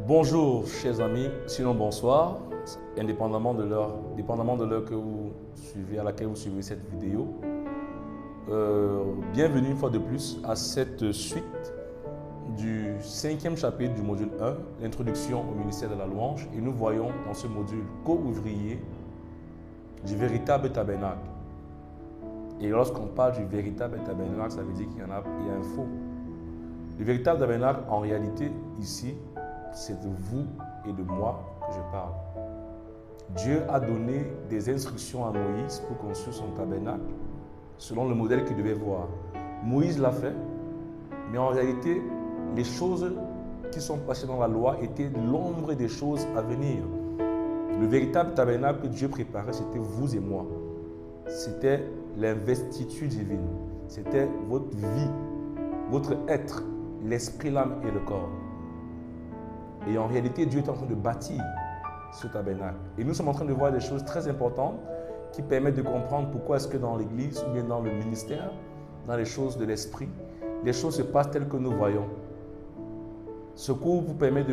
Bonjour chers amis, sinon bonsoir, dépendamment de l'heure que vous suivez, à laquelle vous suivez cette vidéo. Bienvenue une fois de plus à cette suite du 5e chapitre du module 1, l'introduction au ministère de la louange. Et nous voyons dans ce module co-ouvrier du véritable tabernacle. Et lorsqu'on parle du véritable tabernacle, ça veut dire qu'il y a un faux. Le véritable tabernacle, en réalité, ici, c'est de vous et de moi que je parle. Dieu a donné des instructions à Moïse pour construire son tabernacle selon le modèle qu'il devait voir. Moïse l'a fait, mais en réalité, les choses qui sont passées dans la loi étaient l'ombre des choses à venir. Le véritable tabernacle que Dieu préparait, c'était vous et moi. C'était l'investiture divine. C'était votre vie, votre être, l'esprit, l'âme et le corps. Et en réalité, Dieu est en train de bâtir ce tabernacle. Et nous sommes en train de voir des choses très importantes qui permettent de comprendre pourquoi est-ce que dans l'église ou bien dans le ministère, dans les choses de l'esprit, les choses se passent telles que nous voyons. Ce cours vous permet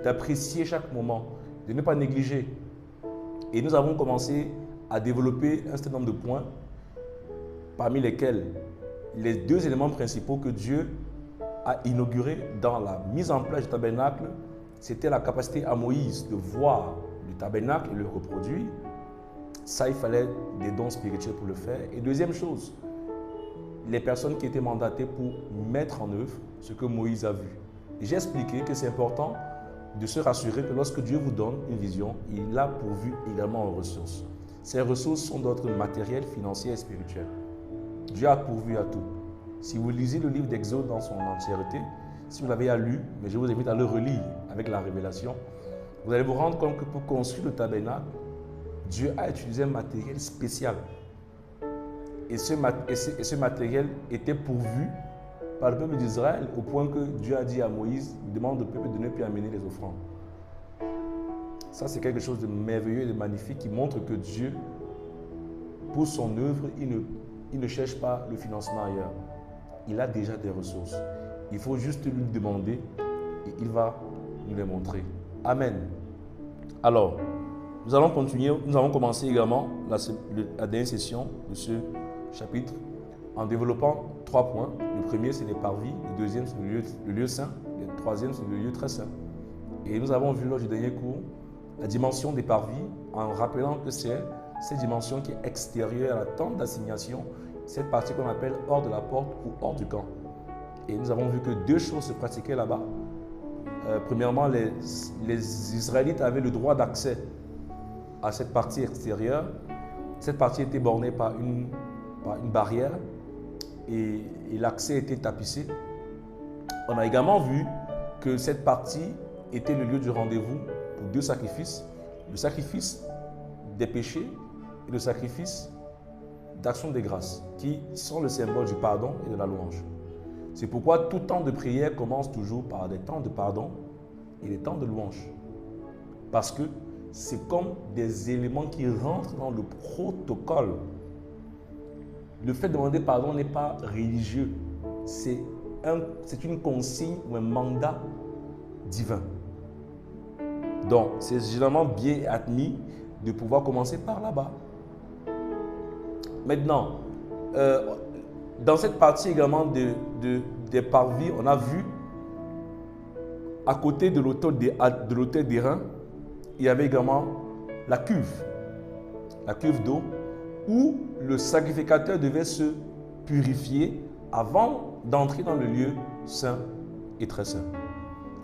d'apprécier chaque moment, de ne pas négliger. Et nous avons commencé à développer un certain nombre de points, parmi lesquels les deux éléments principaux que Dieu a inauguré dans la mise en place du tabernacle, c'était la capacité à Moïse de voir le tabernacle et le reproduire. Ça, il fallait des dons spirituels pour le faire. Et deuxième chose, les personnes qui étaient mandatées pour mettre en œuvre ce que Moïse a vu. J'ai expliqué que c'est important de se rassurer que lorsque Dieu vous donne une vision, il a pourvu également aux ressources. Ces ressources sont d'ordre matériel, financier et spirituel. Dieu a pourvu à tout. Si vous lisez le livre d'Exode dans son entièreté, si vous l'avez lu, mais je vous invite à le relire avec la révélation, vous allez vous rendre compte que pour construire le tabernacle, Dieu a utilisé un matériel spécial. Et ce matériel était pourvu par le peuple d'Israël au point que Dieu a dit à Moïse, il demande au peuple de ne plus amener les offrandes. Ça, c'est quelque chose de merveilleux et de magnifique qui montre que Dieu, pour son œuvre, il ne cherche pas le financement ailleurs. Il a déjà des ressources. Il faut juste lui demander et il va nous les montrer. Amen. Alors, nous allons continuer. Nous allons commencer également la dernière session de ce chapitre en développant 3 points. Le premier, c'est les parvis. Le deuxième, c'est le lieu saint. Le troisième, c'est le lieu très saint. Et nous avons vu lors du dernier cours la dimension des parvis en rappelant que c'est cette dimension qui est extérieure à la tente d'assignation, cette partie qu'on appelle hors de la porte ou hors du camp. Et nous avons vu que 2 choses se pratiquaient là-bas. Premièrement, les Israélites avaient le droit d'accès à cette partie extérieure. Cette partie était bornée par une barrière et l'accès était tapissé. On a également vu que cette partie était le lieu du rendez-vous pour 2 sacrifices. Le sacrifice des péchés et le sacrifice d'action de grâce, qui sont le symbole du pardon et de la louange. C'est pourquoi tout temps de prière commence toujours par des temps de pardon et des temps de louange. Parce que c'est comme des éléments qui rentrent dans le protocole. Le fait de demander pardon n'est pas religieux. C'est une consigne ou un mandat divin. Donc, c'est généralement bien admis de pouvoir commencer par là-bas. Maintenant, dans cette partie également des parvis, on a vu à côté de l'autel d'airain, il y avait également la cuve d'eau où le sacrificateur devait se purifier avant d'entrer dans le lieu saint et très saint.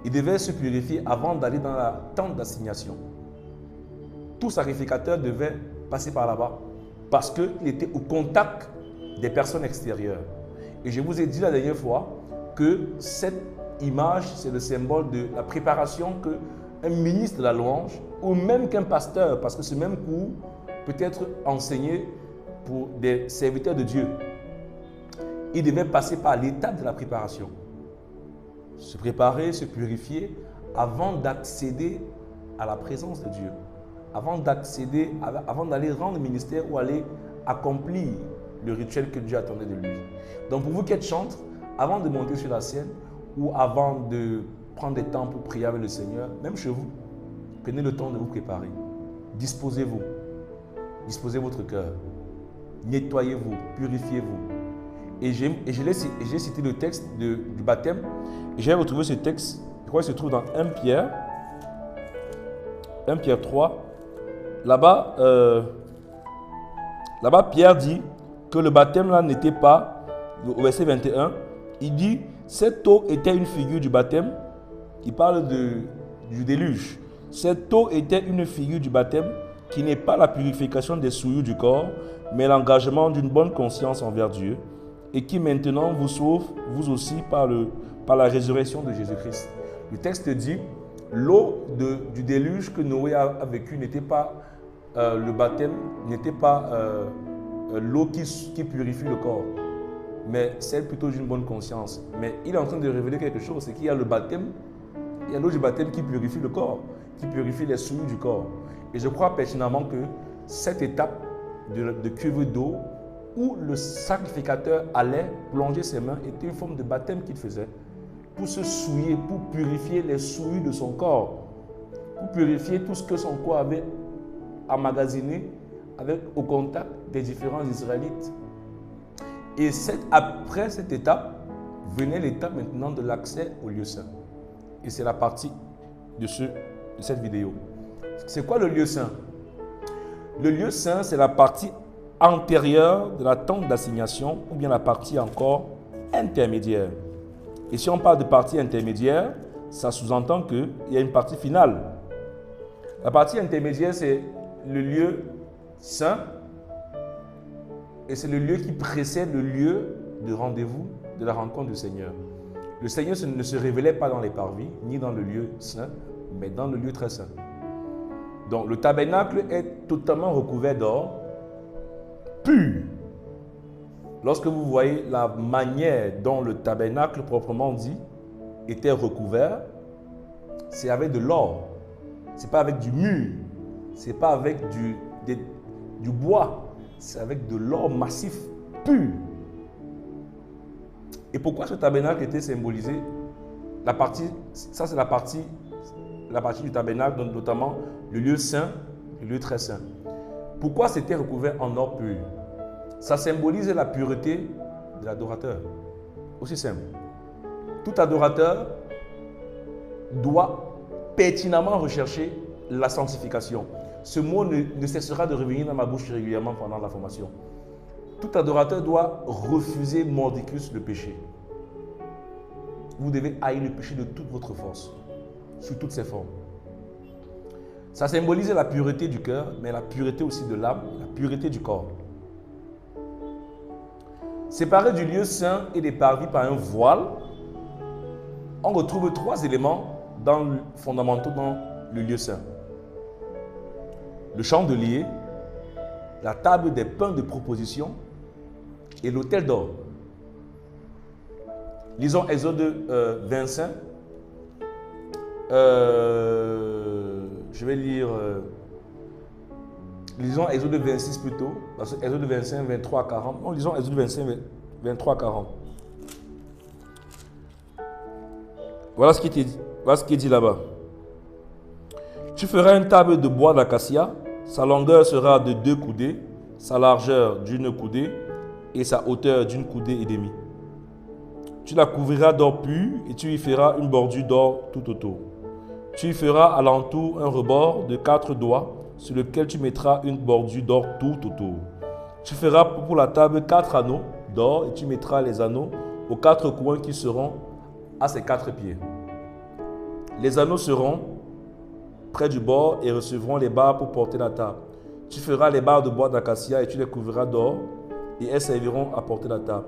Il devait se purifier avant d'aller dans la tente d'assignation. Tout sacrificateur devait passer par là-bas parce qu'il était au contact des personnes extérieures. Et je vous ai dit la dernière fois que cette image, c'est le symbole de la préparation qu'un ministre de la louange, ou même qu'un pasteur, parce que ce même cours peut être enseigné pour des serviteurs de Dieu. Il devait passer par l'étape de la préparation. Se préparer, se purifier avant d'accéder à la présence de Dieu. Avant d'aller rendre le ministère ou aller accomplir le rituel que Dieu attendait de lui. Donc pour vous qui êtes chantre, avant de monter sur la scène ou avant prendre des temps pour prier avec le Seigneur, même chez vous, prenez le temps de vous préparer. Disposez-vous. Disposez votre cœur. Nettoyez-vous, purifiez-vous. Et j'ai cité le texte du baptême. Et j'ai retrouvé ce texte, je crois qu'il se trouve dans 1 Pierre 3. Là-bas, Pierre dit que le baptême là n'était pas, au verset 21, il dit, cette eau était une figure du baptême. Il parle du déluge. Cette eau était une figure du baptême qui n'est pas la purification des souillures du corps, mais l'engagement d'une bonne conscience envers Dieu et qui maintenant vous sauve, vous aussi, par la résurrection de Jésus-Christ. Le texte dit, l'eau du déluge que Noé a vécu n'était pas, le baptême n'était pas l'eau qui purifie le corps, mais celle plutôt d'une bonne conscience. Mais il est en train de révéler quelque chose, c'est qu'il y a le baptême, il y a l'eau du baptême qui purifie le corps, qui purifie les souillures du corps. Et je crois pertinemment que cette étape de cuve d'eau où le sacrificateur allait plonger ses mains était une forme de baptême qu'il faisait pour se souiller, pour purifier les souillures de son corps, pour purifier tout ce que son corps avait emmagasiné au contact des différents Israélites. Et après cette étape, venait l'étape maintenant de l'accès au lieu saint. Et c'est la partie de cette vidéo. C'est quoi le lieu saint? Le lieu saint, c'est la partie antérieure de la tente d'assignation ou bien la partie encore intermédiaire. Et si on parle de partie intermédiaire, ça sous-entend qu'il y a une partie finale. La partie intermédiaire, c'est le lieu saint et c'est le lieu qui précède le lieu de rendez-vous de la rencontre du Seigneur. Le Seigneur ne se révélait pas dans les parvis, ni dans le lieu saint, mais dans le lieu très saint. Donc le tabernacle est totalement recouvert d'or, pur. Lorsque vous voyez la manière dont le tabernacle proprement dit était recouvert, c'est avec de l'or. Ce n'est pas avec du mur, ce n'est pas avec du bois, c'est avec de l'or massif, pur. Et pourquoi ce tabernacle était symbolisé? Ça c'est la partie du tabernacle, notamment le lieu saint, le lieu très saint. Pourquoi c'était recouvert en or pur? Ça symbolise la pureté de l'adorateur. Aussi simple. Tout adorateur doit pertinemment rechercher la sanctification. Ce mot ne cessera de revenir dans ma bouche régulièrement pendant la formation. Tout adorateur doit refuser mordicus le péché. Vous devez haïr le péché de toute votre force, sous toutes ses formes. Ça symbolise la pureté du cœur, mais la pureté aussi de l'âme, la pureté du corps. Séparé du lieu saint et des parvis par un voile, on retrouve trois éléments fondamentaux dans le lieu saint. Le chandelier, la table des pains de proposition et l'autel d'or. Lisons Exode 25. Je vais lire. Lisons Exode 26 plutôt. Parce que Exode 25, 23 à 40. Non, lisons Exode 25, 23 à 40. Voilà ce qui est dit là-bas. Tu feras une table de bois d'acacia. Sa longueur sera de 2 coudées, sa largeur d'une coudée et sa hauteur d'une coudée et demie. Tu la couvriras d'or pur et tu y feras une bordure d'or tout autour. Tu y feras alentour un rebord de 4 doigts sur lequel tu mettras une bordure d'or tout autour. Tu feras pour la table 4 anneaux d'or et tu mettras les anneaux aux 4 coins qui seront à ses 4 pieds. Les anneaux seront près du bord et recevront les barres pour porter la table. Tu feras les barres de bois d'acacia et tu les couvriras d'or et elles serviront à porter la table.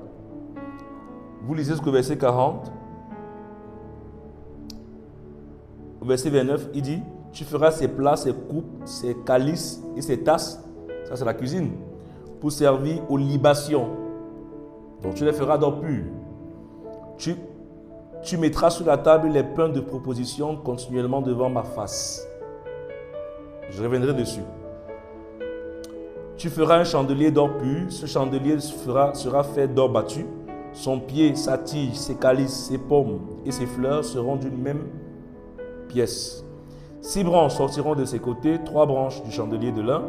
Vous lisez jusqu'au verset 40. Au verset 29, il dit, tu feras ses plats, ses coupes, ses calices et ses tasses. Ça, c'est la cuisine. Pour servir aux libations. Donc, tu les feras d'or pur. Tu mettras sur la table les pains de proposition continuellement devant ma face. Je reviendrai dessus. Tu feras un chandelier d'or pur. Ce chandelier sera fait d'or battu. son pied, sa tige, ses calices, ses pommes et ses fleurs seront d'une même pièce. 6 branches sortiront de ses côtés, 3 branches du chandelier de l'un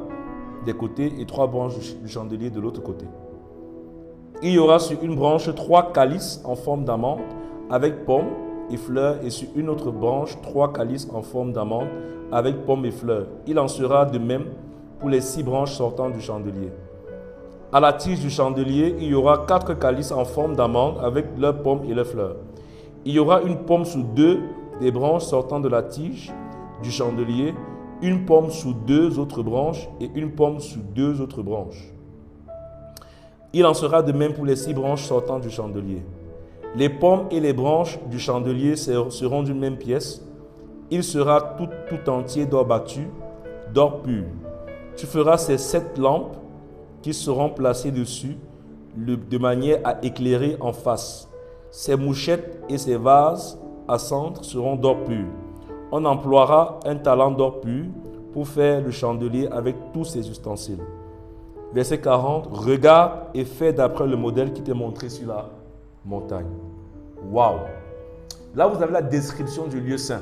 des côtés et 3 branches du chandelier de l'autre côté. Il y aura sur une branche 3 calices en forme d'amande avec pommes et fleurs, et sur une autre branche 3 calices en forme d'amande avec pommes et fleurs. Il en sera de même pour les 6 branches sortant du chandelier. À la tige du chandelier, il y aura 4 calices en forme d'amande avec leurs pommes et leurs fleurs. Il y aura une pomme sous 2 des branches sortant de la tige du chandelier, une pomme sous 2 autres branches et une pomme sous 2 autres branches. Il en sera de même pour les 6 branches sortant du chandelier. Les pommes et les branches du chandelier seront d'une même pièce. Il sera tout entier d'or battu, d'or pur. Tu feras ces 7 lampes qui seront placées dessus de manière à éclairer en face. Ces mouchettes et ces vases à cendre seront d'or pur. On emploiera un talent d'or pur pour faire le chandelier avec tous ses ustensiles. Verset 40. Regarde et fais d'après le modèle qui t'est montré sur la montagne. Waouh! Là, vous avez la description du lieu saint.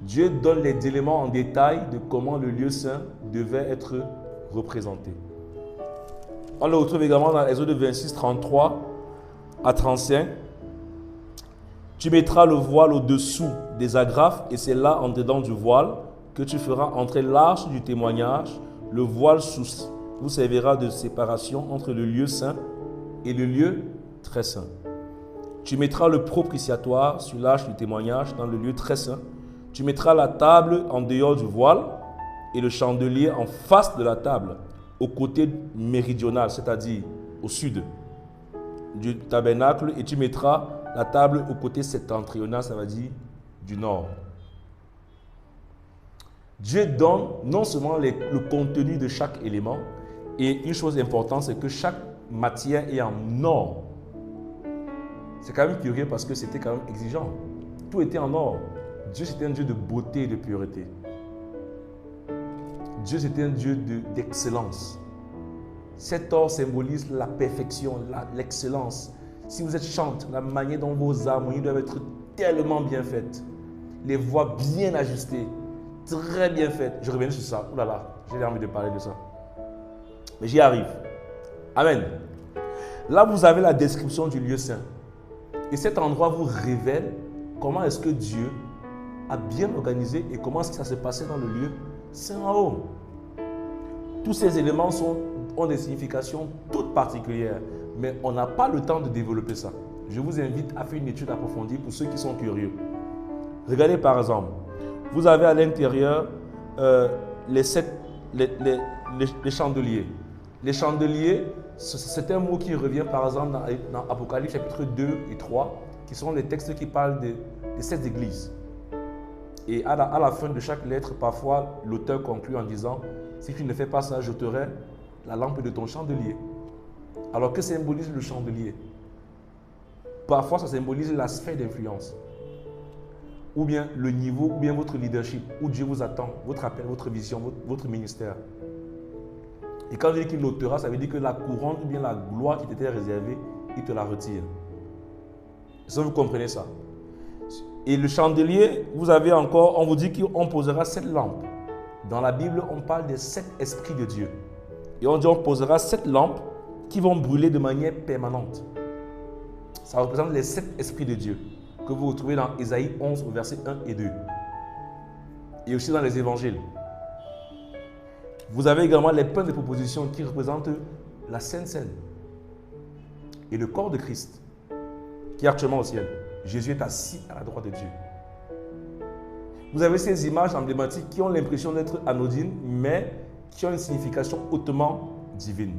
Dieu donne les éléments en détail de comment le lieu saint devait être représenté. On le retrouve également dans Exode 26, 33 à 35. Tu mettras le voile au-dessous des agrafes et c'est là, en dedans du voile, que tu feras entrer l'arche du témoignage. Le voile vous servira de séparation entre le lieu saint et le lieu très saint. Tu mettras le propitiatoire sur l'arche du témoignage dans le lieu très saint. Tu mettras la table en dehors du voile et le chandelier en face de la table, au côté méridional, c'est-à-dire au sud du tabernacle, et tu mettras la table au côté septentrional, ça veut dire du nord. Dieu donne non seulement le contenu de chaque élément, et une chose importante, c'est que chaque matière est en or. C'est quand même curieux parce que c'était quand même exigeant. Tout était en or. Dieu, c'était un Dieu de beauté et de pureté. Dieu, c'était un Dieu d'excellence. Cet or symbolise la perfection, l'excellence. Si vous êtes chante, la manière dont vos harmonies doivent être tellement bien faites. Les voix bien ajustées, très bien faites. Je reviens sur ça. Ouh là là, j'ai envie de parler de ça. Mais j'y arrive. Amen. Là, vous avez la description du lieu saint. Et cet endroit vous révèle comment est-ce que Dieu a bien organisé et comment ça s'est passé dans le lieu saint en haut. Tous ces éléments ont des significations toutes particulières, mais on n'a pas le temps de développer ça. Je vous invite à faire une étude approfondie pour ceux qui sont curieux. Regardez par exemple, vous avez à l'intérieur les chandeliers. Les chandeliers, c'est un mot qui revient par exemple dans Apocalypse chapitre 2 et 3, qui sont les textes qui parlent des 7 églises. Et à la fin de chaque lettre, parfois, l'auteur conclut en disant « Si tu ne fais pas ça, j'ôterai la lampe de ton chandelier. » Alors que symbolise le chandelier? Parfois, ça symbolise la sphère d'influence. Ou bien le niveau, ou bien votre leadership, où Dieu vous attend, votre appel, votre vision, votre ministère. Et quand je dis qu'il l'ôtera, ça veut dire que la couronne ou bien la gloire qui t'était réservée, il te la retire. Est-ce que vous comprenez ça? Et le chandelier, vous avez encore, on vous dit qu'on posera 7 lampes. Dans la Bible, on parle des 7 esprits de Dieu. Et on dit qu'on posera 7 lampes qui vont brûler de manière permanente. Ça représente les 7 esprits de Dieu que vous retrouvez dans Ésaïe 11, versets 1 et 2. Et aussi dans les évangiles. Vous avez également les pains de proposition qui représentent la Sainte Seine et le corps de Christ qui est actuellement au ciel. Jésus est assis à la droite de Dieu. Vous avez ces images emblématiques qui ont l'impression d'être anodines, mais qui ont une signification hautement divine.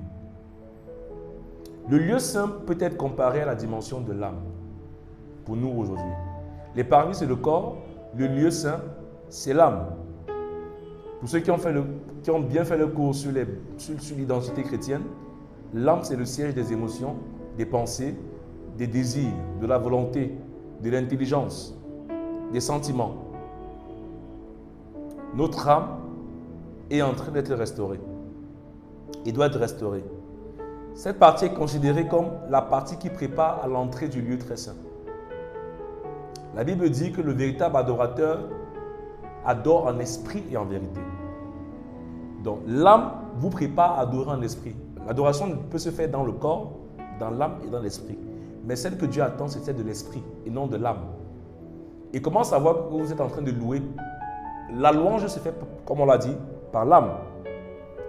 Le lieu saint peut être comparé à la dimension de l'âme pour nous aujourd'hui. Les parvis, c'est le corps. Le lieu saint, c'est l'âme. Pour ceux qui ont bien fait le cours sur l'identité chrétienne, l'âme, c'est le siège des émotions, des pensées, des désirs, de la volonté, de l'intelligence, des sentiments. Notre âme est en train d'être restaurée et doit être restaurée. Cette partie est considérée comme la partie qui prépare à l'entrée du lieu très saint. La Bible dit que le véritable adorateur adore en esprit et en vérité. Donc l'âme vous prépare à adorer en esprit. L'adoration peut se faire dans le corps, dans l'âme et dans l'esprit. Mais celle que Dieu attend, c'est celle de l'esprit et non de l'âme. Et comment savoir que vous êtes en train de louer? La louange se fait, comme on l'a dit, par l'âme.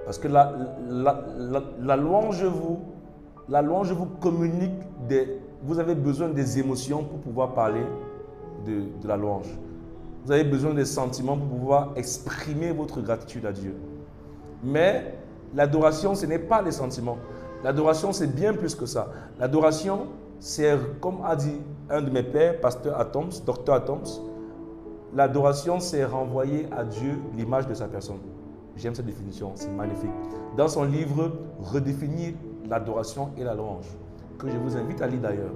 Parce que la louange vous communique vous avez besoin des émotions pour pouvoir parler de la louange. Vous avez besoin des sentiments pour pouvoir exprimer votre gratitude à Dieu. Mais l'adoration, ce n'est pas les sentiments. L'adoration, c'est bien plus que ça. L'adoration, c'est, comme a dit un de mes pères, pasteur Atoms, docteur Atoms, l'adoration, c'est renvoyer à Dieu l'image de sa personne. J'aime cette définition, c'est magnifique. Dans son livre « Redéfinir l'adoration et la louange », que je vous invite à lire d'ailleurs.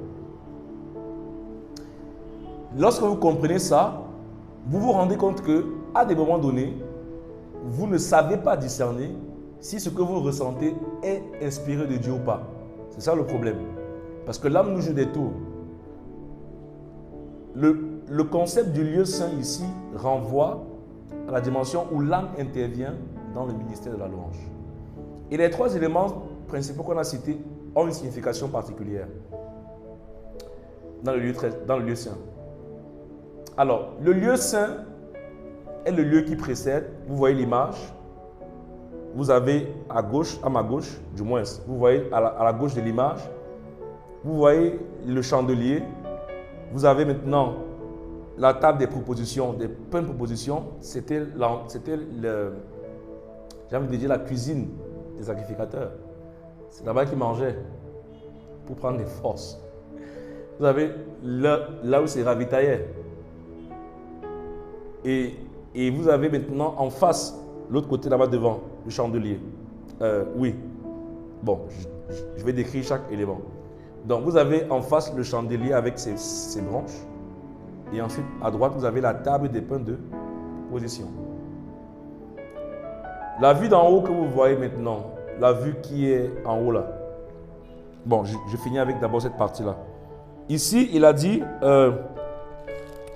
Lorsque vous comprenez ça, vous vous rendez compte qu'à des moments donnés, vous ne savez pas discerner si ce que vous ressentez est inspiré de Dieu ou pas. C'est ça le problème. Parce que l'âme nous joue des tours. Le concept du lieu saint ici renvoie à la dimension où l'âme intervient dans le ministère de la louange. Et les trois éléments principaux qu'on a cités ont une signification particulière dans le lieu saint. Alors, le lieu saint est le lieu qui précède. Vous voyez l'image. Vous avez à gauche, à ma gauche, du moins, vous voyez à la gauche de l'image, vous voyez le chandelier. Vous avez maintenant la table des propositions, des pains de propositions. C'était j'ai envie de dire la cuisine des sacrificateurs. C'est là-bas qu'ils mangeaient pour prendre des forces. Vous avez là où c'est ravitaillé. Et vous avez maintenant en face, l'autre côté là-bas devant, le chandelier. Oui. Bon, je vais décrire chaque élément. Donc, vous avez en face le chandelier avec ses branches. Et ensuite, à droite, vous avez la table des pains de position. La vue d'en haut que vous voyez maintenant, la vue qui est en haut là. Bon, je finis avec d'abord cette partie-là. Ici, il a dit,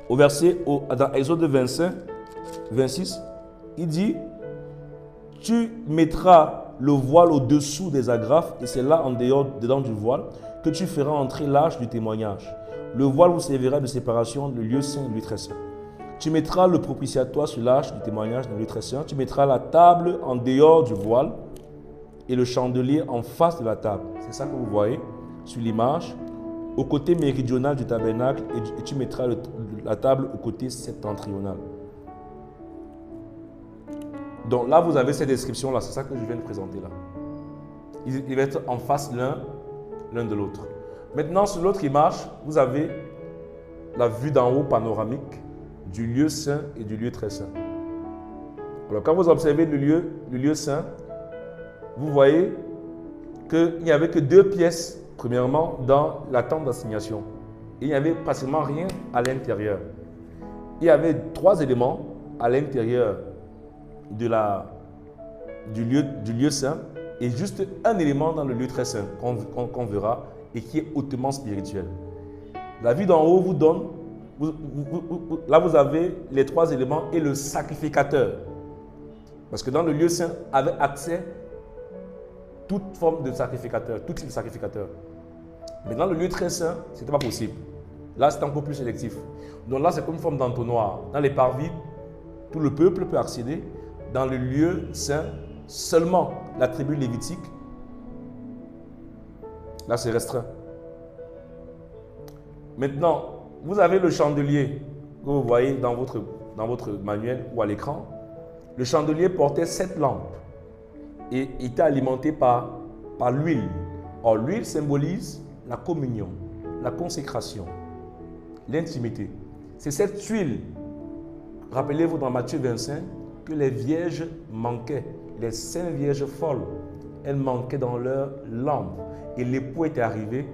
au verset, dans Exode 25, 26, il dit, tu mettras le voile au-dessous des agrafes et c'est là en dehors, dedans du voile, que tu feras entrer l'arche du témoignage. Le voile vous servira de séparation, le lieu saint et le lieu très saint. Tu mettras le propitiatoire sur l'arche du témoignage dans le lieu très saint. Tu mettras la table en dehors du voile et le chandelier en face de la table. C'est ça que vous voyez sur l'image. Au côté méridional du tabernacle et tu mettras la table au côté septentrional. Donc là, vous avez cette description-là. C'est ça que je viens de présenter là. Ils vont être en face l'un de l'autre. Maintenant, sur l'autre image, vous avez la vue d'en haut panoramique du lieu saint et du lieu très saint. Alors, quand vous observez le lieu saint, vous voyez qu'il n'y avait que deux pièces, premièrement, dans la tente d'assignation. Il n'y avait pratiquement rien à l'intérieur. Il y avait trois éléments à l'intérieur du lieu saint et juste un élément dans le lieu très saint qu'on verra et qui est hautement spirituel. La vue d'en haut vous donne, là vous avez les trois éléments et le sacrificateur. Parce que dans le lieu saint avait accès toute forme de sacrificateur, tout type de sacrificateur. Mais dans le lieu très saint, ce n'était pas possible. Là, c'est encore plus sélectif. Donc là, c'est comme une forme d'entonnoir. Dans les parvis, tout le peuple peut accéder. Dans le lieu saint, seulement la tribu lévitique. Là, c'est restreint. Maintenant, vous avez le chandelier que vous voyez dans votre manuel ou à l'écran. Le chandelier portait 7 lampes et était alimenté par l'huile. Or, l'huile symbolise la communion, la consécration, l'intimité. C'est cette huile, rappelez-vous dans Matthieu 25, que les vierges manquaient, les 5 vierges folles, elles manquaient dans leur lampe. Et l'époux était arrivé,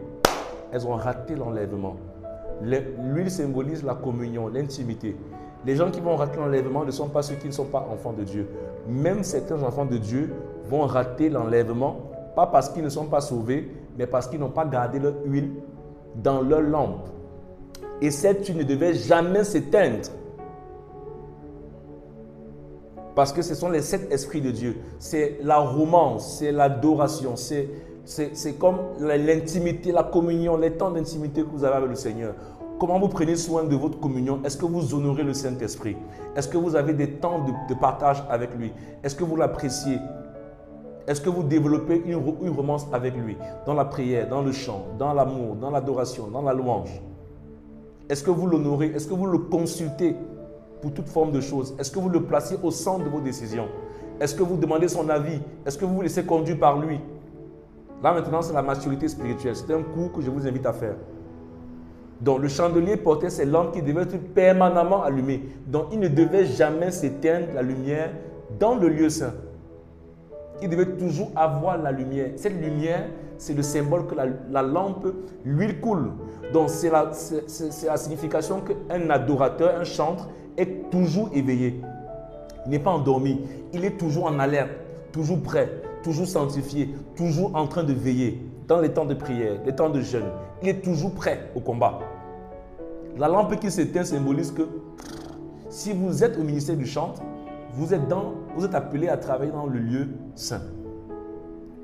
elles ont raté l'enlèvement. L'huile symbolise la communion, l'intimité. Les gens qui vont rater l'enlèvement ne sont pas ceux qui ne sont pas enfants de Dieu. Même certains enfants de Dieu vont rater l'enlèvement pas parce qu'ils ne sont pas sauvés, mais parce qu'ils n'ont pas gardé leur huile dans leur lampe. Et cette huile ne devait jamais s'éteindre. Parce que ce sont les 7 esprits de Dieu. C'est la romance, c'est l'adoration, c'est comme l'intimité, la communion, les temps d'intimité que vous avez avec le Seigneur. Comment vous prenez soin de votre communion? Est-ce que vous honorez le Saint-Esprit? Est-ce que vous avez des temps de partage avec lui? Est-ce que vous l'appréciez? Est-ce que vous développez une romance avec lui? Dans la prière, dans le chant, dans l'amour, dans l'adoration, dans la louange? Est-ce que vous l'honorez? Est-ce que vous le consultez pour toute forme de choses? Est-ce que vous le placez au centre de vos décisions? Est-ce que vous demandez son avis? Est-ce que vous vous laissez conduire par lui? Là maintenant, c'est la maturité spirituelle. C'est un cours que je vous invite à faire. Donc le chandelier portait ces lampes qui devaient être permanemment allumées. Donc il ne devait jamais s'éteindre la lumière dans le lieu saint. Il devait toujours avoir la lumière. Cette lumière, c'est le symbole que la lampe, l'huile coule. Donc c'est la signification qu'un adorateur, un chantre, est toujours éveillé. Il n'est pas endormi. Il est toujours en alerte, toujours prêt, toujours sanctifié, toujours en train de veiller. Dans les temps de prière, les temps de jeûne, il est toujours prêt au combat. La lampe qui s'éteint symbolise que si vous êtes au ministère du chantre, vous êtes appelé à travailler dans le lieu saint.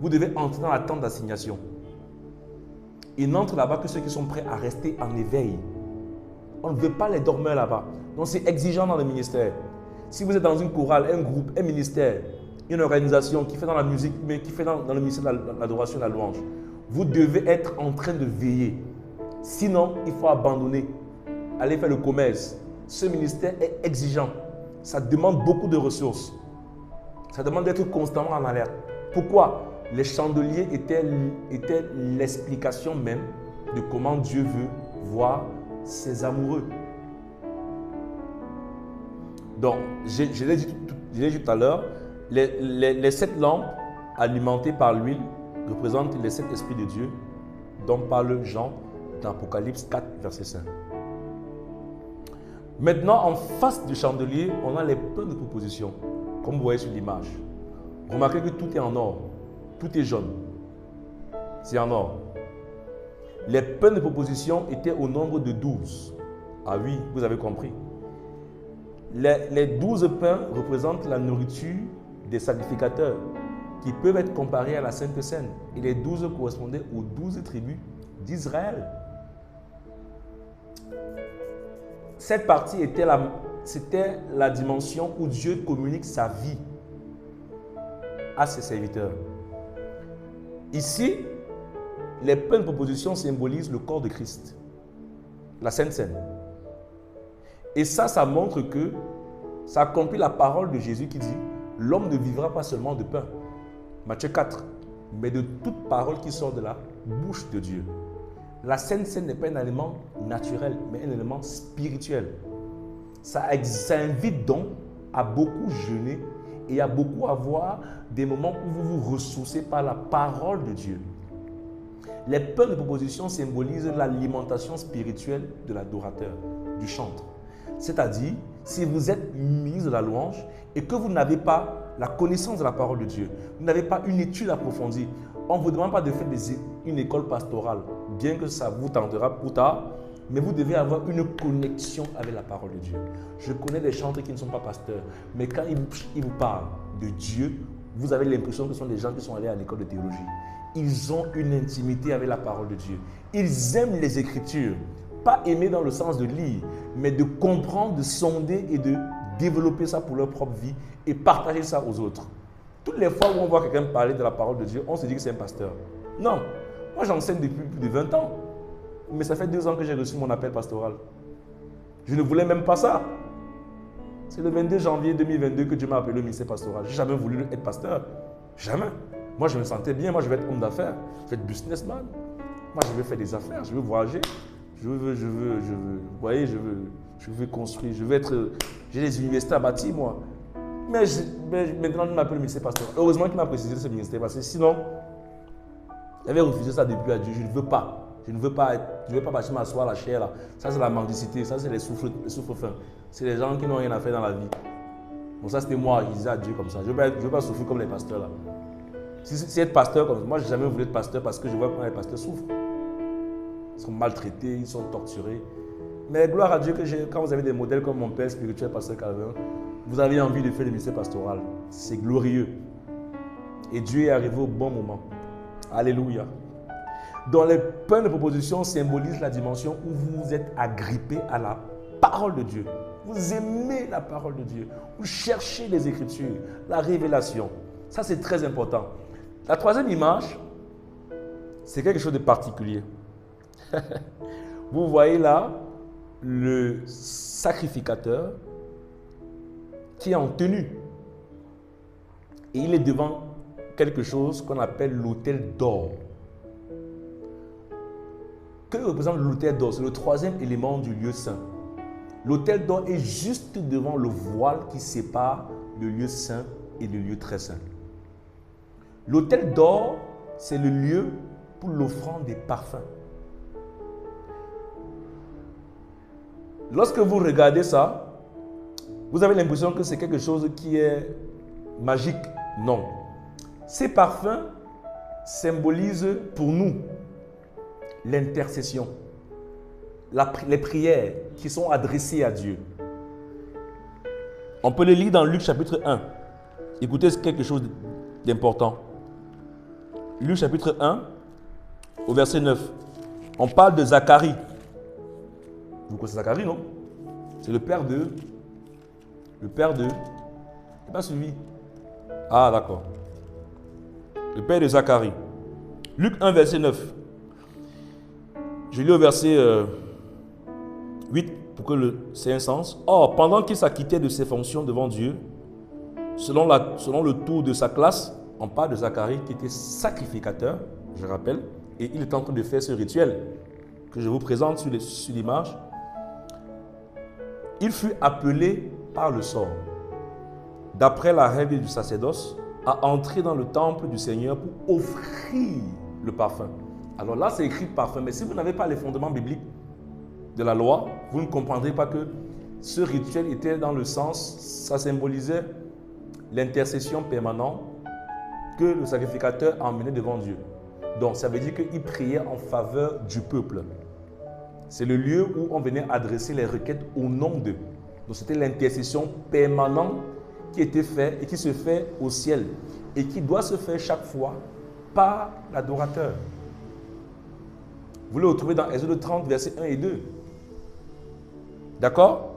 Vous devez entrer dans la tente d'assignation. Il n'entre là-bas que ceux qui sont prêts à rester en éveil. On ne veut pas les dormeurs là-bas. Donc c'est exigeant dans le ministère. Si vous êtes dans une chorale, un groupe, un ministère, une organisation qui fait dans la musique, mais qui fait dans le ministère de l'adoration et de la louange, vous devez être en train de veiller. Sinon, il faut abandonner. Aller faire le commerce. Ce ministère est exigeant. Ça demande beaucoup de ressources. Ça demande d'être constamment en alerte. Pourquoi? Les chandeliers étaient l'explication même de comment Dieu veut voir ses amoureux. Donc, je l'ai dit tout à l'heure, les 7 lampes alimentées par l'huile représentent les 7 esprits de Dieu dont parle Jean dans Apocalypse 4, verset 5. Maintenant, en face du chandelier, on a les pains de proposition, comme vous voyez sur l'image. Remarquez que tout est en or, tout est jaune. C'est en or. Les pains de proposition étaient au nombre de 12. Ah oui, vous avez compris. Les 12 pains représentent la nourriture des sacrificateurs qui peuvent être comparés à la Sainte Seine. Et les 12 correspondaient aux 12 tribus d'Israël. Cette partie c'était la dimension où Dieu communique sa vie à ses serviteurs. Ici, les pains de proposition symbolisent le corps de Christ, la Sainte Seine. Et ça montre que ça accomplit la parole de Jésus qui dit « L'homme ne vivra pas seulement de pain ». Matthieu 4, mais de toute parole qui sort de la bouche de Dieu. La Sainte Seine n'est pas un élément naturel, mais un élément spirituel. Ça invite donc à beaucoup jeûner et à beaucoup avoir des moments où vous vous ressourcez par la parole de Dieu. Les pains de proposition symbolisent l'alimentation spirituelle de l'adorateur, du chantre. C'est-à-dire, si vous êtes ministre de la louange et que vous n'avez pas la connaissance de la parole de Dieu, vous n'avez pas une étude approfondie, on ne vous demande pas de faire une école pastorale, bien que ça vous tentera plus tard, mais vous devez avoir une connexion avec la parole de Dieu. Je connais des chantres qui ne sont pas pasteurs, mais quand ils vous parlent de Dieu, vous avez l'impression que ce sont des gens qui sont allés à l'école de théologie. Ils ont une intimité avec la parole de Dieu. Ils aiment les Écritures. Pas aimer dans le sens de lire, mais de comprendre, de sonder et de développer ça pour leur propre vie et partager ça aux autres. Toutes les fois où on voit quelqu'un parler de la parole de Dieu, on se dit que c'est un pasteur. Non, moi j'enseigne depuis plus de 20 ans. Mais ça fait 2 ans que j'ai reçu mon appel pastoral. Je ne voulais même pas ça. C'est le 22 janvier 2022 que Dieu m'a appelé au ministère pastoral. Je n'ai jamais voulu être pasteur. Jamais. Moi je me sentais bien, moi je veux être homme d'affaires, je veux être businessman. Moi je veux faire des affaires, je veux voyager. Je veux construire, j'ai des universités à bâtir, moi. Mais maintenant, il m'appelle le ministère pastoral. Heureusement qu'il m'a précisé ce ministère, parce que sinon, j'avais refusé ça depuis à Dieu. Je ne veux pas. Je ne veux pas bâtir m'asseoir la chair là. Ça, c'est la mendicité, ça, c'est les souffres-fins. C'est les gens qui n'ont rien à faire dans la vie. Bon, ça, c'était moi, je disais à Dieu comme ça. Je ne veux pas souffrir comme les pasteurs là. Si être pasteur, comme moi, je n'ai jamais voulu être pasteur parce que je vois comment les pasteurs souffrent. Ils sont maltraités, ils sont torturés. Mais gloire à Dieu que quand vous avez des modèles comme mon père spirituel, pasteur Calvin, vous avez envie de faire le ministère pastoral. C'est glorieux. Et Dieu est arrivé au bon moment. Alléluia. Dans les points de proposition symbolisent la dimension où vous êtes agrippé à la parole de Dieu. Vous aimez la parole de Dieu. Vous cherchez les Écritures, la révélation. Ça, c'est très important. La troisième image, c'est quelque chose de particulier. Vous voyez là le sacrificateur qui est en tenue. Et il est devant quelque chose qu'on appelle l'autel d'or. Que représente l'autel d'or? C'est le troisième élément du lieu saint. L'autel d'or est juste devant le voile qui sépare le lieu saint et le lieu très saint. L'autel d'or, c'est le lieu pour l'offrande des parfums. Lorsque vous regardez ça, vous avez l'impression que c'est quelque chose qui est magique. Non. Ces parfums symbolisent pour nous l'intercession, les prières qui sont adressées à Dieu. On peut les lire dans Luc chapitre 1. Écoutez quelque chose d'important. Luc chapitre 1, au verset 9. On parle de Zacharie. Vous connaissez Zacharie, non? C'est le père de... Il n'est pas suivi. Ah, d'accord. Le père de Zacharie. Luc 1, verset 9. Je lis au verset 8 pour que c'est un sens. Or, pendant qu'il s'acquittait de ses fonctions devant Dieu, selon le tour de sa classe, on parle de Zacharie qui était sacrificateur, je rappelle, et il est en train de faire ce rituel que je vous présente sur l'image. Il fut appelé par le sort, d'après la règle du sacerdoce, à entrer dans le temple du Seigneur pour offrir le parfum. Alors là, c'est écrit parfum, mais si vous n'avez pas les fondements bibliques de la loi, vous ne comprendrez pas que ce rituel était dans le sens, ça symbolisait l'intercession permanente que le sacrificateur emmenait devant Dieu. Donc, ça veut dire qu'il priait en faveur du peuple. C'est le lieu où on venait adresser les requêtes au nom d'eux. Donc, c'était l'intercession permanente qui était faite et qui se fait au ciel et qui doit se faire chaque fois par l'adorateur. Vous le retrouvez dans Exode 30, versets 1 et 2. D'accord?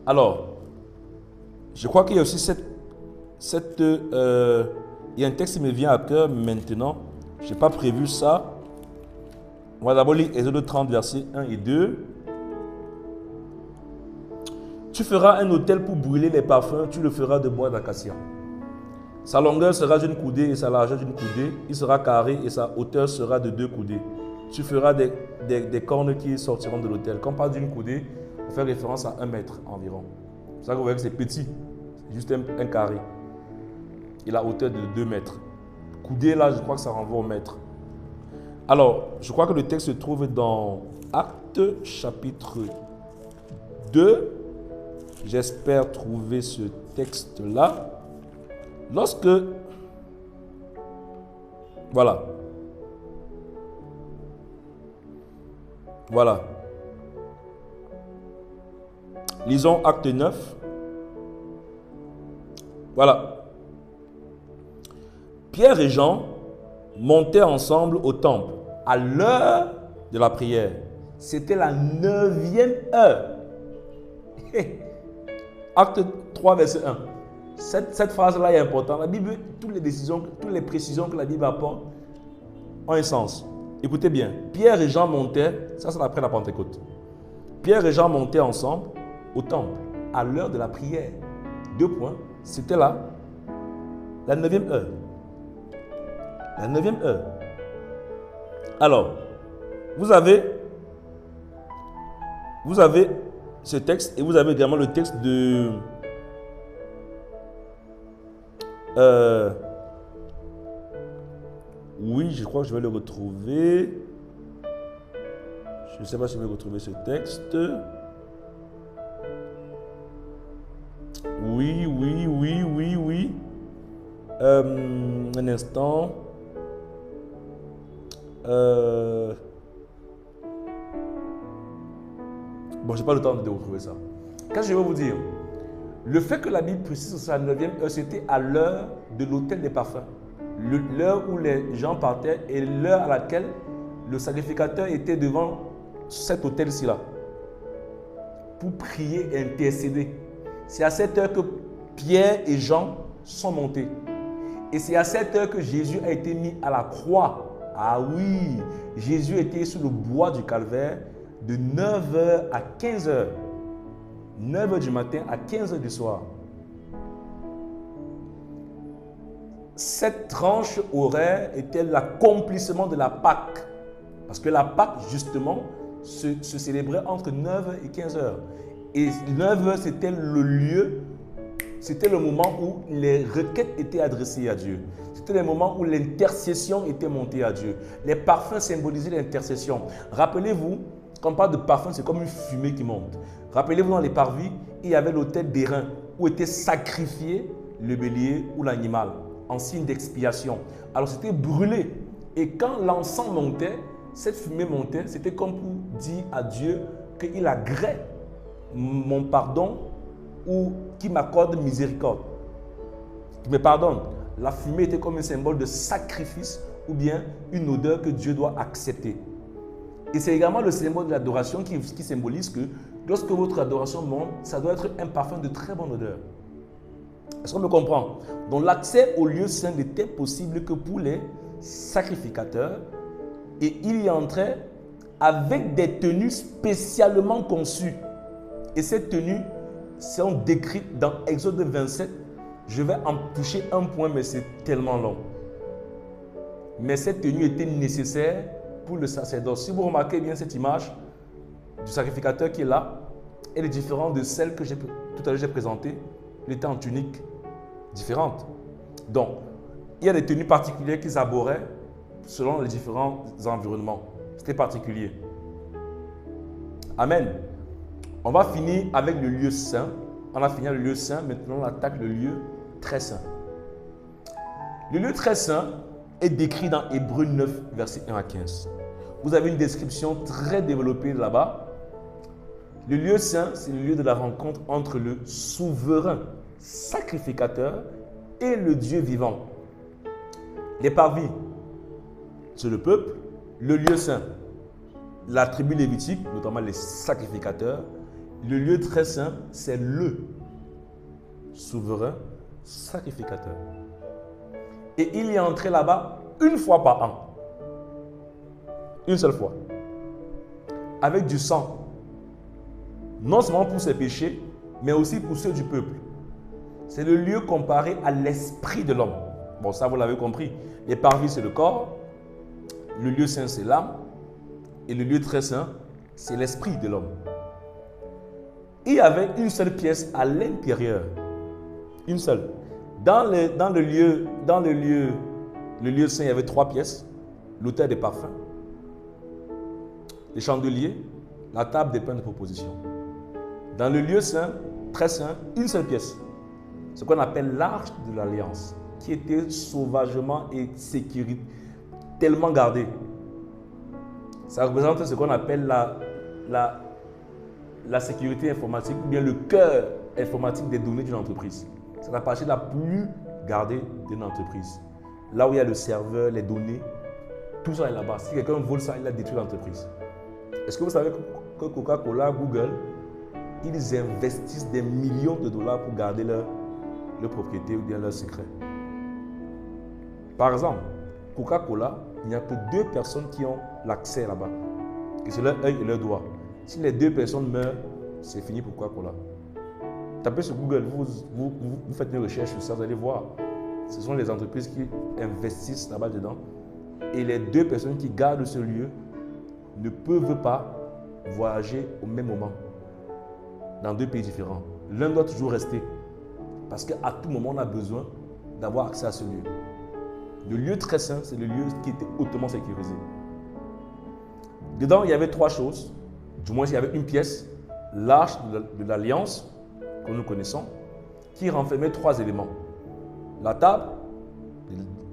Alors, je crois qu'il y a aussi il y a un texte qui me vient à cœur maintenant. Je n'ai pas prévu ça. On va d'abord lire Exode 30, versets 1 et 2. Tu feras un autel pour brûler les parfums, tu le feras de bois d'acacia. Sa longueur sera d'une coudée et sa largeur d'une coudée. Il sera carré et sa hauteur sera de 2 coudées. Tu feras des cornes qui sortiront de l'autel. Quand on parle d'une coudée, on fait référence à 1 mètre environ. C'est ça que vous voyez que c'est petit. C'est juste un carré. Et la hauteur de 2 mètres. Coudée, là, je crois que ça renvoie au mètre. Alors, je crois que le texte se trouve dans Actes chapitre 2. J'espère trouver ce texte-là. Lorsque... Voilà. Voilà. Lisons Acte 9. Voilà. Pierre et Jean montaient ensemble au temple à l'heure de la prière. C'était la 9e heure. Acte 3, verset 1. Cette phrase-là est importante. La Bible, toutes les précisions que la Bible apporte ont un sens. Écoutez bien. Pierre et Jean montaient, ça c'est après la Pentecôte. Pierre et Jean montaient ensemble au temple à l'heure de la prière. 2 points. C'était là la 9e heure. La 9e heure. Alors, vous avez ce texte et vous avez également le texte de oui, je crois que je vais le retrouver. Je ne sais pas si je vais retrouver ce texte. Oui. Un instant. Bon, je n'ai pas le temps de retrouver ça. Qu'est-ce que je vais vous dire? Le fait que la Bible précise que c'est la 9e heure, c'était à l'heure de l'autel des parfums. L'heure où les gens partaient et l'heure à laquelle le sacrificateur était devant cet autel-ci là pour prier et intercéder. C'est à cette heure que Pierre et Jean sont montés. Et c'est à cette heure que Jésus a été mis à la croix. Ah oui, Jésus était sur le bois du calvaire de 9h à 15h. 9h du matin à 15h du soir. Cette tranche horaire était l'accomplissement de la Pâque. Parce que la Pâque, justement, se célébrait entre 9h et 15h. Et 9h, c'était le lieu, c'était le moment où les requêtes étaient adressées à Dieu. C'était le moment où l'intercession était montée à Dieu. Les parfums symbolisaient l'intercession. Rappelez-vous, quand on parle de parfum, c'est comme une fumée qui monte. Rappelez-vous, dans les parvis, il y avait l'autel d'airain où était sacrifié le bélier ou l'animal en signe d'expiation. Alors c'était brûlé. Et quand l'encens montait, cette fumée montait, c'était comme pour dire à Dieu qu'il agrée mon pardon ou qu'il m'accorde miséricorde. Qu'il me pardonne. La fumée était comme un symbole de sacrifice ou bien une odeur que Dieu doit accepter. Et c'est également le symbole de l'adoration qui symbolise que lorsque votre adoration monte, ça doit être un parfum de très bonne odeur. Est-ce qu'on me comprend? Donc l'accès au lieu saint n'était possible que pour les sacrificateurs et il y entrait avec des tenues spécialement conçues. Et ces tenues sont décrites dans Exode 27. Je vais en toucher un point, mais c'est tellement long. Mais cette tenue était nécessaire pour le sacerdoce. Si vous remarquez bien cette image du sacrificateur qui est là, elle est différente de celle que tout à l'heure j'ai présentée. Il était en tunique différente. Donc, il y a des tenues particulières qu'ils arboraient selon les différents environnements. C'était particulier. Amen. On va finir avec le lieu saint. On a fini le lieu saint. Maintenant, on attaque le lieu très saint. Le lieu très saint est décrit dans Hébreux 9, versets 1 à 15. Vous avez une description très développée là-bas. Le lieu saint, c'est le lieu de la rencontre entre le souverain sacrificateur et le Dieu vivant. Les parvis, c'est le peuple. Le lieu saint, la tribu lévitique, notamment les sacrificateurs. Le lieu très saint, c'est le souverain sacrificateur. Et il y est entré là-bas une fois par an. Une seule fois. Avec du sang. Non seulement pour ses péchés, mais aussi pour ceux du peuple. C'est le lieu comparé à l'esprit de l'homme. Bon, ça vous l'avez compris. Les parvis, c'est le corps. Le lieu saint, c'est l'âme. Et le lieu très saint, c'est l'esprit de l'homme. Il y avait une seule pièce à l'intérieur. Une seule. Dans le lieu saint, il y avait 3 pièces. L'autel des parfums, les chandeliers, la table des pains de proposition. Dans le lieu saint, très saint, une seule pièce. Ce qu'on appelle l'arche de l'alliance, qui était sauvagement et tellement gardée. Ça représente ce qu'on appelle la sécurité informatique ou bien le cœur informatique des données d'une entreprise. C'est la partie la plus gardée d'une entreprise. Là où il y a le serveur, les données, tout ça est là-bas. Si quelqu'un vole ça, il a détruit l'entreprise. Est-ce que vous savez que Coca-Cola, Google, ils investissent des millions de dollars pour garder leur propriété ou bien leur secret? Par exemple, Coca-Cola, il n'y a que 2 personnes qui ont l'accès là-bas. Et c'est leur œil et leur doigt. Si les 2 personnes meurent, c'est fini pour Coca-Cola. Tapez sur Google, vous faites une recherche sur ça, vous allez voir. Ce sont les entreprises qui investissent là-bas dedans. Et les 2 personnes qui gardent ce lieu ne peuvent pas voyager au même moment dans 2 pays différents. L'un doit toujours rester. Parce qu'à tout moment, on a besoin d'avoir accès à ce lieu. Le lieu très saint, c'est le lieu qui était hautement sécurisé. Dedans, il y avait 3 choses. Du moins, il y avait une pièce, l'arche de l'alliance, que nous connaissons, qui renfermait 3 éléments. La table,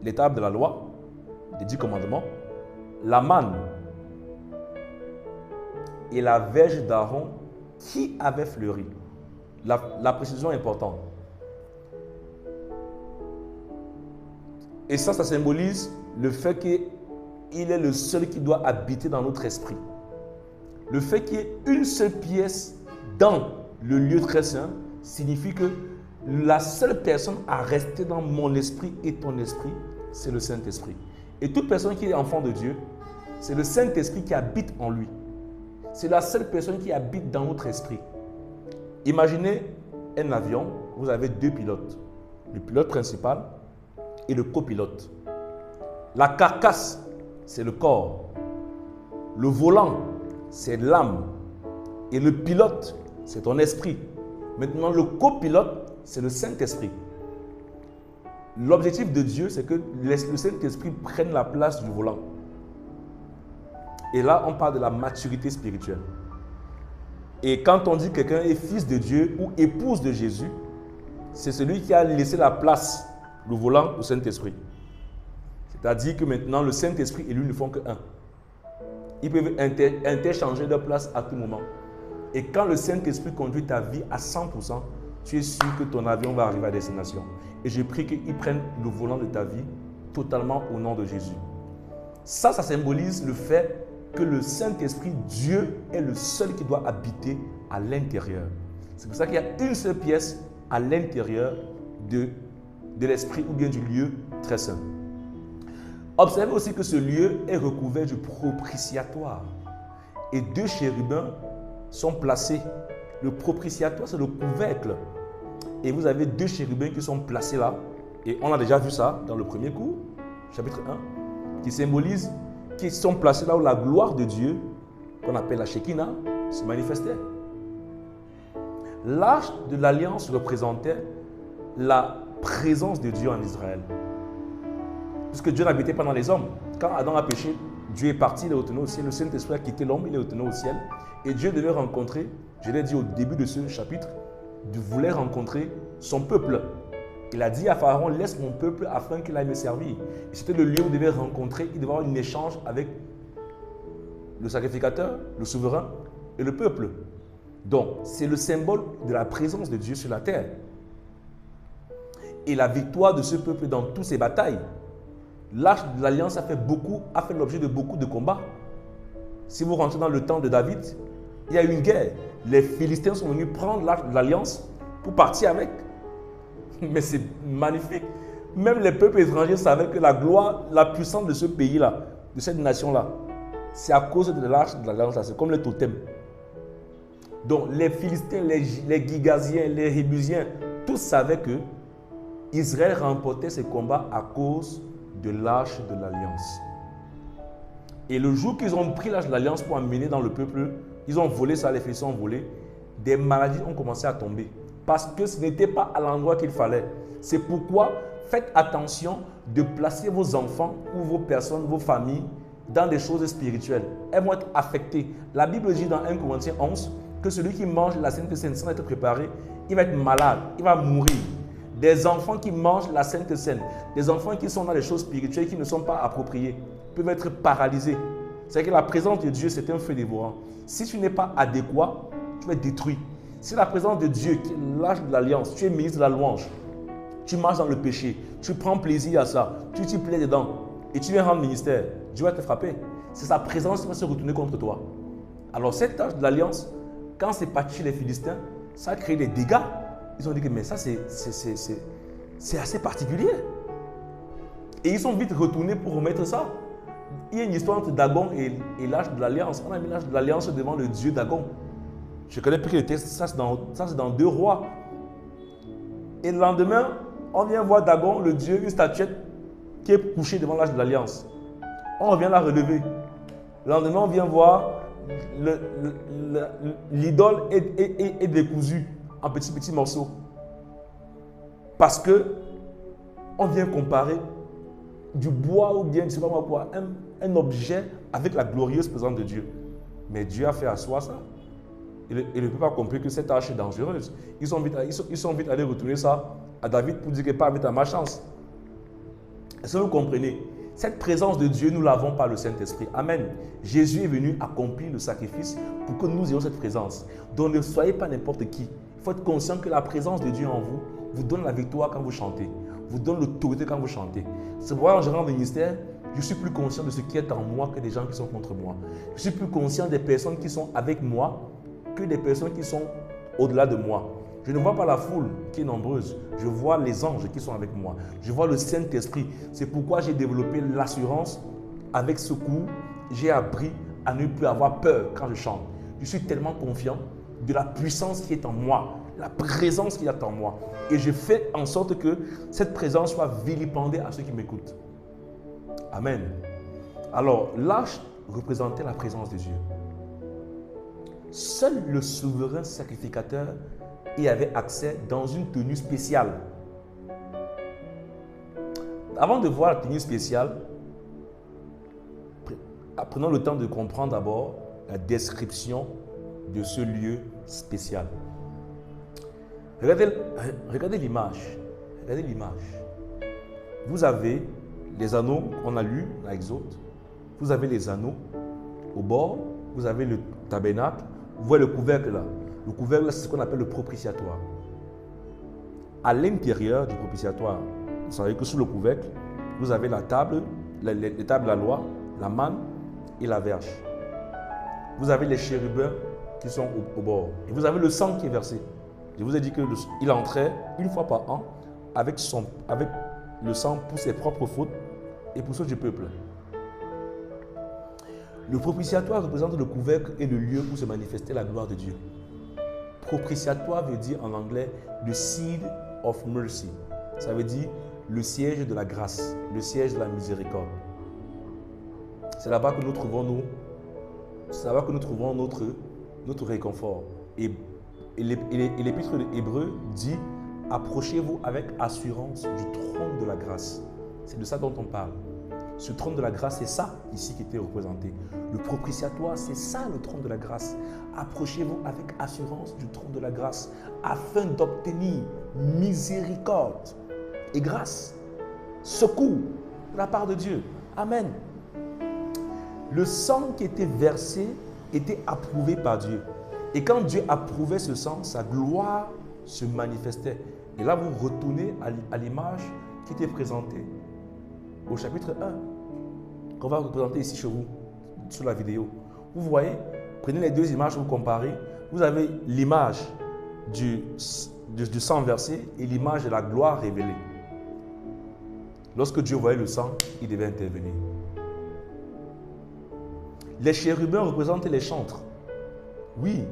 l'étape de la loi, des 10 commandements, la manne et la verge d'Aaron qui avait fleuri. La précision est importante. Et ça symbolise le fait qu'il est le seul qui doit habiter dans notre esprit. Le fait qu'il y ait une seule pièce dans le lieu très saint signifie que la seule personne à rester dans mon esprit et ton esprit, c'est le Saint-Esprit. Et toute personne qui est enfant de Dieu, c'est le Saint-Esprit qui habite en lui. C'est la seule personne qui habite dans notre esprit. Imaginez un avion, vous avez 2 pilotes. Le pilote principal et le copilote. La carcasse, c'est le corps. Le volant, c'est l'âme. Et le pilote, c'est ton esprit. Maintenant, le copilote, c'est le Saint-Esprit. L'objectif de Dieu, c'est que le Saint-Esprit prenne la place du volant. Et là, on parle de la maturité spirituelle. Et quand on dit que quelqu'un est fils de Dieu ou épouse de Jésus, c'est celui qui a laissé la place, le volant, au Saint-Esprit. C'est-à-dire que maintenant, le Saint-Esprit et lui ne font qu'un. Ils peuvent interchanger de place à tout moment. Et quand le Saint-Esprit conduit ta vie à 100%, tu es sûr que ton avion va arriver à destination. Et je prie qu'il prenne le volant de ta vie totalement au nom de Jésus. Ça symbolise le fait que le Saint-Esprit, Dieu, est le seul qui doit habiter à l'intérieur. C'est pour ça qu'il y a une seule pièce à l'intérieur de l'esprit ou bien du lieu très saint. Observez aussi que ce lieu est recouvert du propitiatoire. Et 2 chérubins sont placés. Le propitiatoire, c'est le couvercle. Et vous avez 2 chérubins qui sont placés là. Et on a déjà vu ça dans le premier cours, chapitre 1, qui symbolise qui sont placés là où la gloire de Dieu, qu'on appelle la Shekinah, se manifestait. L'arche de l'alliance représentait la présence de Dieu en Israël. Puisque Dieu n'habitait pas dans les hommes. Quand Adam a péché, Dieu est parti, il est retourné au ciel. Le Saint-Esprit a quitté l'homme, il est retourné au ciel. Et Dieu devait rencontrer, je l'ai dit au début de ce chapitre, Dieu voulait rencontrer son peuple. Il a dit à Pharaon, laisse mon peuple afin qu'il aille me servir. Et c'était le lieu où il devait rencontrer, il devait avoir un échange avec le sacrificateur, le souverain et le peuple. Donc, c'est le symbole de la présence de Dieu sur la terre. Et la victoire de ce peuple dans toutes ses batailles. L'arche de l'alliance a fait l'objet de beaucoup de combats. Si vous rentrez dans le temps de David, il y a eu une guerre. Les Philistins sont venus prendre l'arche de l'alliance pour partir avec. Mais c'est magnifique. Même les peuples étrangers savaient que la gloire, la puissance de ce pays-là, de cette nation-là, c'est à cause de l'arche de l'alliance. C'est comme le totem. Donc les Philistins, les Gigaziens, les Rébusiens, tous savaient que Israël remportait ses combats à cause de l'arche de l'alliance. Et le jour qu'ils ont pris l'arche de l'alliance pour emmener dans le peuple, ils ont volé ça, les Philistins ont volé, des maladies ont commencé à tomber. Parce que ce n'était pas à l'endroit qu'il fallait. C'est pourquoi faites attention de placer vos enfants ou vos personnes, vos familles dans des choses spirituelles. Elles vont être affectées. La Bible dit dans 1 Corinthiens 11 que celui qui mange la Sainte Seine sans être préparé, il va être malade, il va mourir. Des enfants qui mangent la Sainte Seine, des enfants qui sont dans des choses spirituelles qui ne sont pas appropriées, peuvent être paralysés. C'est que la présence de Dieu, c'est un feu dévorant. Si tu n'es pas adéquat, tu vas être détruit. Si la présence de Dieu, qui est l'arche de l'alliance, tu es ministre de la louange, tu marches dans le péché, tu prends plaisir à ça, tu t'y plais dedans et tu viens rendre ministère, Dieu va te frapper. C'est sa présence qui va se retourner contre toi. Alors cette arche de l'alliance, quand c'est parti chez les Philistins, ça a créé des dégâts. Ils ont dit que mais ça c'est assez particulier. Et ils sont vite retournés pour remettre ça. Il y a une histoire entre Dagon et l'arche de l'alliance. On a mis l'arche de l'alliance devant le dieu Dagon. Je connais plus le texte, ça c'est dans 2 Rois. Et le lendemain, on vient voir Dagon, le dieu, une statuette qui est couchée devant l'arche de l'alliance. On vient la relever. Le lendemain, on vient voir l'idole est décousue en petits morceaux. Parce que on vient comparer du bois ou bien, je ne sais pas quoi, un objet avec la glorieuse présence de Dieu. Mais Dieu a fait asseoir ça. Et le peuple a compris que cette arche est dangereuse. Ils sont vite allés retourner ça à David pour dire que pas avec ta malchance. Est-ce que vous comprenez? Cette présence de Dieu, nous l'avons par le Saint-Esprit. Amen. Jésus est venu accomplir le sacrifice pour que nous ayons cette présence. Donc ne soyez pas n'importe qui. Il faut être conscient que la présence de Dieu en vous vous donne la victoire quand vous chantez, vous donne l'autorité quand vous chantez. C'est pourquoi en gérant le ministère, je suis plus conscient de ce qui est en moi que des gens qui sont contre moi. Je suis plus conscient des personnes qui sont avec moi que des personnes qui sont au-delà de moi. Je ne vois pas la foule qui est nombreuse. Je vois les anges qui sont avec moi. Je vois le Saint-Esprit. C'est pourquoi j'ai développé l'assurance. Avec ce cours, j'ai appris à ne plus avoir peur quand je chante. Je suis tellement confiant de la puissance qui est en moi, la présence qui est en moi. Et je fais en sorte que cette présence soit vilipendée à ceux qui m'écoutent. Amen. Alors, l'arche représentait la présence de Dieu. Seul le souverain sacrificateur y avait accès dans une tenue spéciale. Avant de voir la tenue spéciale, prenons le temps de comprendre d'abord la description de ce lieu spécial. Regardez l'image. Regardez l'image. Vous avez les anneaux qu'on a lus, l'Exode. Vous avez les anneaux au bord. Vous avez le tabernacle. Vous voyez le couvercle là. Le couvercle, c'est ce qu'on appelle le propitiatoire. À l'intérieur du propitiatoire, vous savez que sous le couvercle, vous avez la table, les tables de la loi, la manne et la verge. Vous avez les chérubins qui sont au bord. Et vous avez le sang qui est versé. Je vous ai dit qu'il entrait une fois par an avec le sang pour ses propres fautes et pour ceux du peuple. Le propitiatoire représente le couvercle et le lieu où se manifestait la gloire de Dieu. Propitiatoire veut dire en anglais « the seat of mercy ». Ça veut dire le siège de la grâce, le siège de la miséricorde. C'est là-bas que nous trouvons notre réconfort. Et l'épître de Hébreux dit « approchez-vous avec assurance du trône de la grâce ». C'est de ça dont on parle. Ce trône de la grâce, c'est ça ici qui était représenté. Le propitiatoire, c'est ça le trône de la grâce. Approchez-vous avec assurance du trône de la grâce afin d'obtenir miséricorde et grâce, secours de la part de Dieu. Amen. Le sang qui était versé était approuvé par Dieu. Et quand Dieu approuvait ce sang, sa gloire se manifestait. Et là, vous retournez à l'image qui était présentée au chapitre 1, qu'on va représenter ici chez vous, sur la vidéo. Vous voyez, prenez les deux images, vous comparez. Vous avez l'image du sang versé et l'image de la gloire révélée. Lorsque Dieu voyait le sang, il devait intervenir. Les chérubins représentent les chantres. Oui,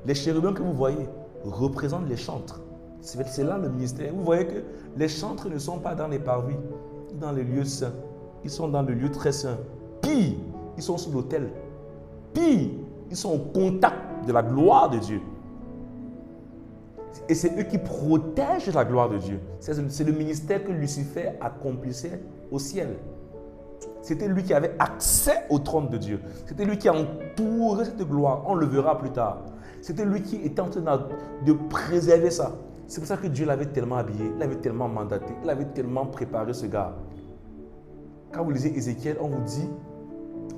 les chérubins que vous voyez représentent les chantres. C'est là le mystère. Vous voyez que les chantres ne sont pas dans les parvis, dans les lieux saints. Ils sont dans le lieu très saint. Pire, ils sont sous l'autel. Pire, ils sont au contact de la gloire de Dieu. Et c'est eux qui protègent la gloire de Dieu. C'est le ministère que Lucifer accomplissait au ciel. C'était lui qui avait accès au trône de Dieu. C'était lui qui entourait cette gloire. On le verra plus tard. C'était lui qui était en train de préserver ça. C'est pour ça que Dieu l'avait tellement habillé, l'avait tellement mandaté, il avait tellement préparé ce gars. Quand vous lisez Ézéchiel, on vous dit,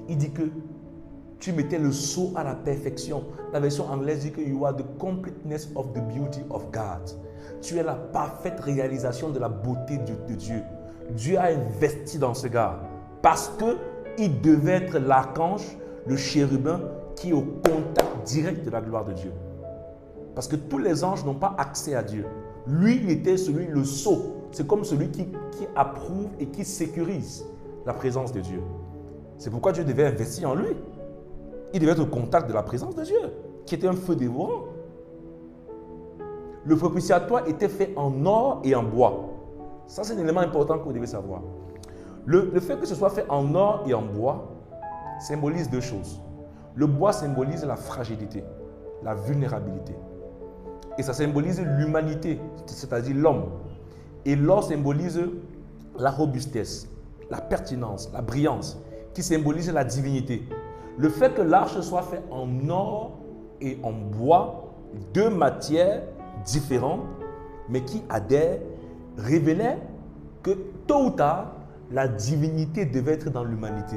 il dit que tu mettais le sceau à la perfection. La version anglaise dit que you are the completeness of the beauty of God. Tu es la parfaite réalisation de la beauté de Dieu. Dieu a investi dans ce gars parce qu'il devait être l'archange, le chérubin qui est au contact direct de la gloire de Dieu. Parce que tous les anges n'ont pas accès à Dieu. Lui, il était celui, le sceau. C'est comme celui qui approuve et qui sécurise la présence de Dieu. C'est pourquoi Dieu devait investir en lui. Il devait être au contact de la présence de Dieu, qui était un feu dévorant. Le propitiatoire était fait en or et en bois. Ça, c'est un élément important que vous devez savoir. Le fait que ce soit fait en or et en bois symbolise deux choses. Le bois symbolise la fragilité, la vulnérabilité. Et ça symbolise l'humanité, c'est-à-dire l'homme. Et l'or symbolise la robustesse, la pertinence, la brillance, qui symbolise la divinité. Le fait que l'arche soit faite en or et en bois, deux matières différentes, mais qui adhèrent, révélait que tôt ou tard, la divinité devait être dans l'humanité.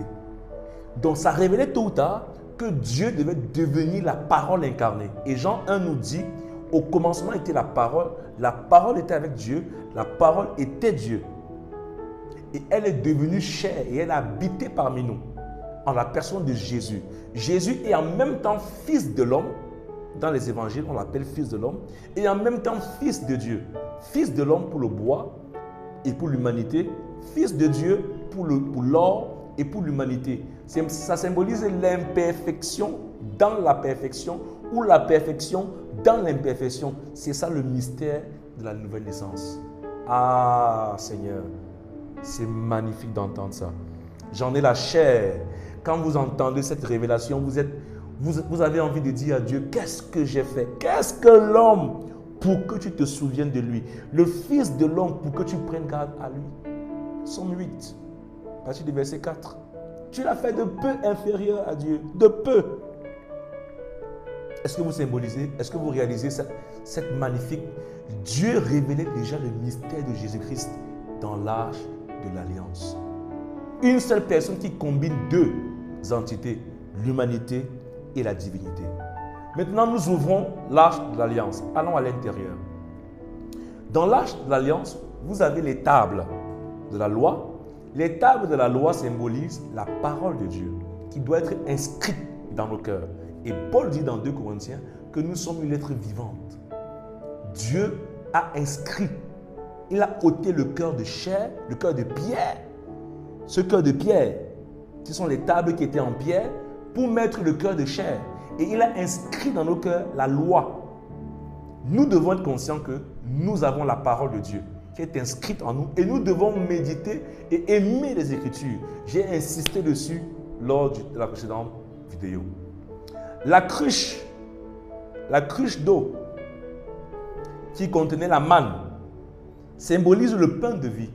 Donc ça révélait tôt ou tard que Dieu devait devenir la parole incarnée. Et Jean 1 nous dit, au commencement était la parole était avec Dieu, la parole était Dieu. Et elle est devenue chair et elle a habité parmi nous en la personne de Jésus. Jésus est en même temps fils de l'homme. Dans les évangiles, on l'appelle fils de l'homme. Et en même temps fils de Dieu. Fils de l'homme pour le bois et pour l'humanité. Fils de Dieu pour l'or et pour l'humanité. Ça symbolise l'imperfection dans la perfection ou la perfection dans l'imperfection. C'est ça le mystère de la nouvelle naissance. Ah Seigneur, c'est magnifique d'entendre ça. J'en ai la chair. Quand vous entendez cette révélation, vous avez envie de dire à Dieu, qu'est-ce que j'ai fait? Qu'est-ce que l'homme pour que tu te souviennes de lui? Le Fils de l'homme pour que tu prennes garde à lui. Somme 8, à partir du verset 4. Tu l'as fait de peu inférieur à Dieu. De peu. Est-ce que vous symbolisez, est-ce que vous réalisez cette magnifique... Dieu révélait déjà le mystère de Jésus-Christ dans l'arche de l'Alliance. Une seule personne qui combine deux entités, l'humanité et la divinité. Maintenant, nous ouvrons l'arche de l'Alliance. Allons à l'intérieur. Dans l'arche de l'Alliance, vous avez les tables de la loi. Les tables de la loi symbolisent la parole de Dieu qui doit être inscrite dans nos cœurs. Et Paul dit dans 2 Corinthiens que nous sommes une lettre vivante. Dieu a inscrit, il a ôté le cœur de chair, le cœur de pierre. Ce cœur de pierre, ce sont les tables qui étaient en pierre pour mettre le cœur de chair. Et il a inscrit dans nos cœurs la loi. Nous devons être conscients que nous avons la parole de Dieu qui est inscrite en nous et nous devons méditer et aimer les Écritures. J'ai insisté dessus lors de la précédente vidéo. La cruche d'eau qui contenait la manne symbolise le pain de vie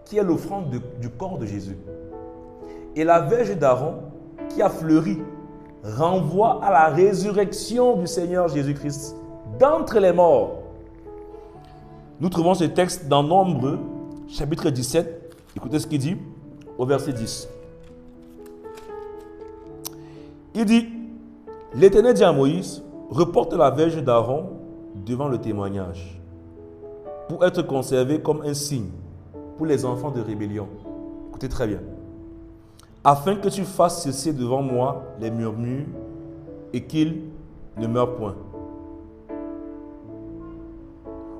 qui est l'offrande du corps de Jésus. Et la verge d'Aaron qui a fleuri renvoie à la résurrection du Seigneur Jésus-Christ d'entre les morts. Nous trouvons ce texte dans Nombre, chapitre 17. Écoutez ce qu'il dit au verset 10. Il dit, l'Éternel dit à Moïse, reporte la verge d'Aaron devant le témoignage pour être conservé comme un signe pour les enfants de rébellion. Écoutez très bien. Afin que tu fasses cesser devant moi les murmures et qu'ils ne meurent point.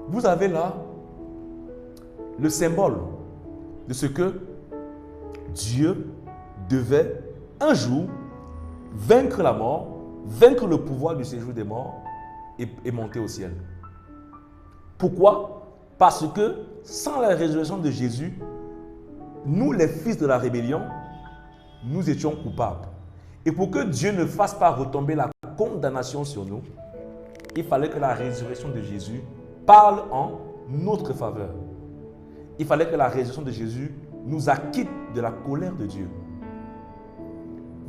Vous avez là le symbole de ce que Dieu devait un jour vaincre la mort, vaincre le pouvoir du séjour des morts et monter au ciel. Pourquoi? Parce que sans la résurrection de Jésus, nous les fils de la rébellion, nous étions coupables. Et pour que Dieu ne fasse pas retomber la condamnation sur nous, il fallait que la résurrection de Jésus parle en notre faveur. Il fallait que la résurrection de Jésus nous acquitte de la colère de Dieu.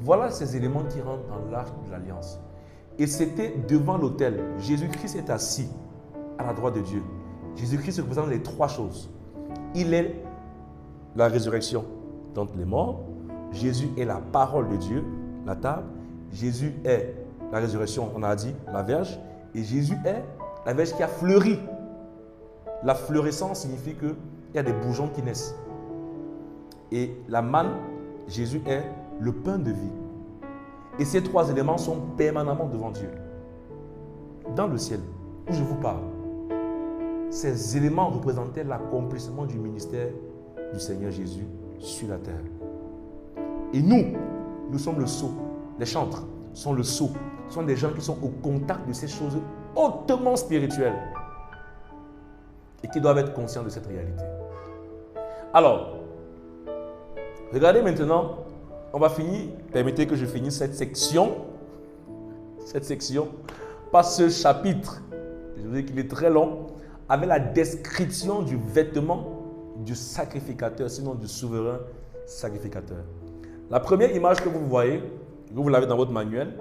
Voilà ces éléments qui rentrent dans l'arche de l'Alliance. Et c'était devant l'autel. Jésus-Christ est assis à la droite de Dieu. Jésus-Christ représente les trois choses. Il est la résurrection d'entre les morts. Jésus est la parole de Dieu, la table. Jésus est la résurrection, on a dit, la verge. Et Jésus est la verge qui a fleuri. La fleurescence signifie qu'il y a des bourgeons qui naissent. Et la manne, Jésus est le pain de vie. Et ces trois éléments sont permanemment devant Dieu. Dans le ciel, où je vous parle, ces éléments représentaient l'accomplissement du ministère du Seigneur Jésus sur la terre. Et nous sommes le sceau. Les chantres sont le sceau. Ce sont des gens qui sont au contact de ces choses hautement spirituelles et qui doivent être conscients de cette réalité. Alors, regardez maintenant, on va finir, permettez que je finisse cette section par ce chapitre, je vous dis qu'il est très long, avec la description du vêtement du sacrificateur, sinon du souverain sacrificateur. La première image que vous voyez, vous l'avez dans votre manuel,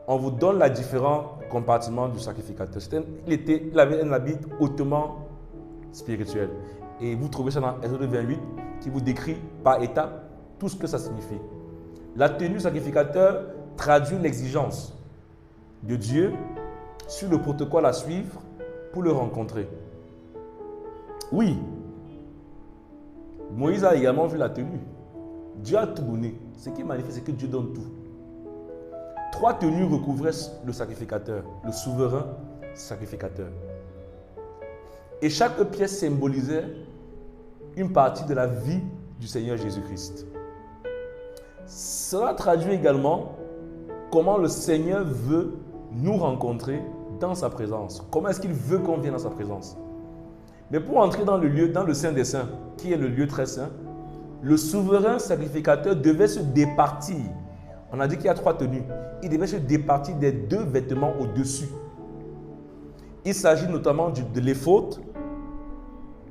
on vous donne les différents compartiments du sacrificateur. Il avait un habit hautement spirituel. Et vous trouvez ça dans Exode 28 qui vous décrit par étapes tout ce que ça signifie. La tenue du sacrificateur traduit l'exigence de Dieu sur le protocole à suivre pour le rencontrer. Oui, Moïse a également vu la tenue. Dieu a tout donné. Ce qui est magnifique, c'est que Dieu donne tout. 3 tenues recouvraient le sacrificateur, le souverain sacrificateur. Et chaque pièce symbolisait une partie de la vie du Seigneur Jésus-Christ. Cela traduit également comment le Seigneur veut nous rencontrer dans sa présence. Comment est-ce qu'il veut qu'on vienne dans sa présence. Mais pour entrer dans le lieu, dans le Saint des Saints, qui est le lieu très saint, le souverain sacrificateur devait se départir. On a dit qu'il y a 3 tenues. Il devait se départir des 2 vêtements au-dessus. Il s'agit notamment de l'éphod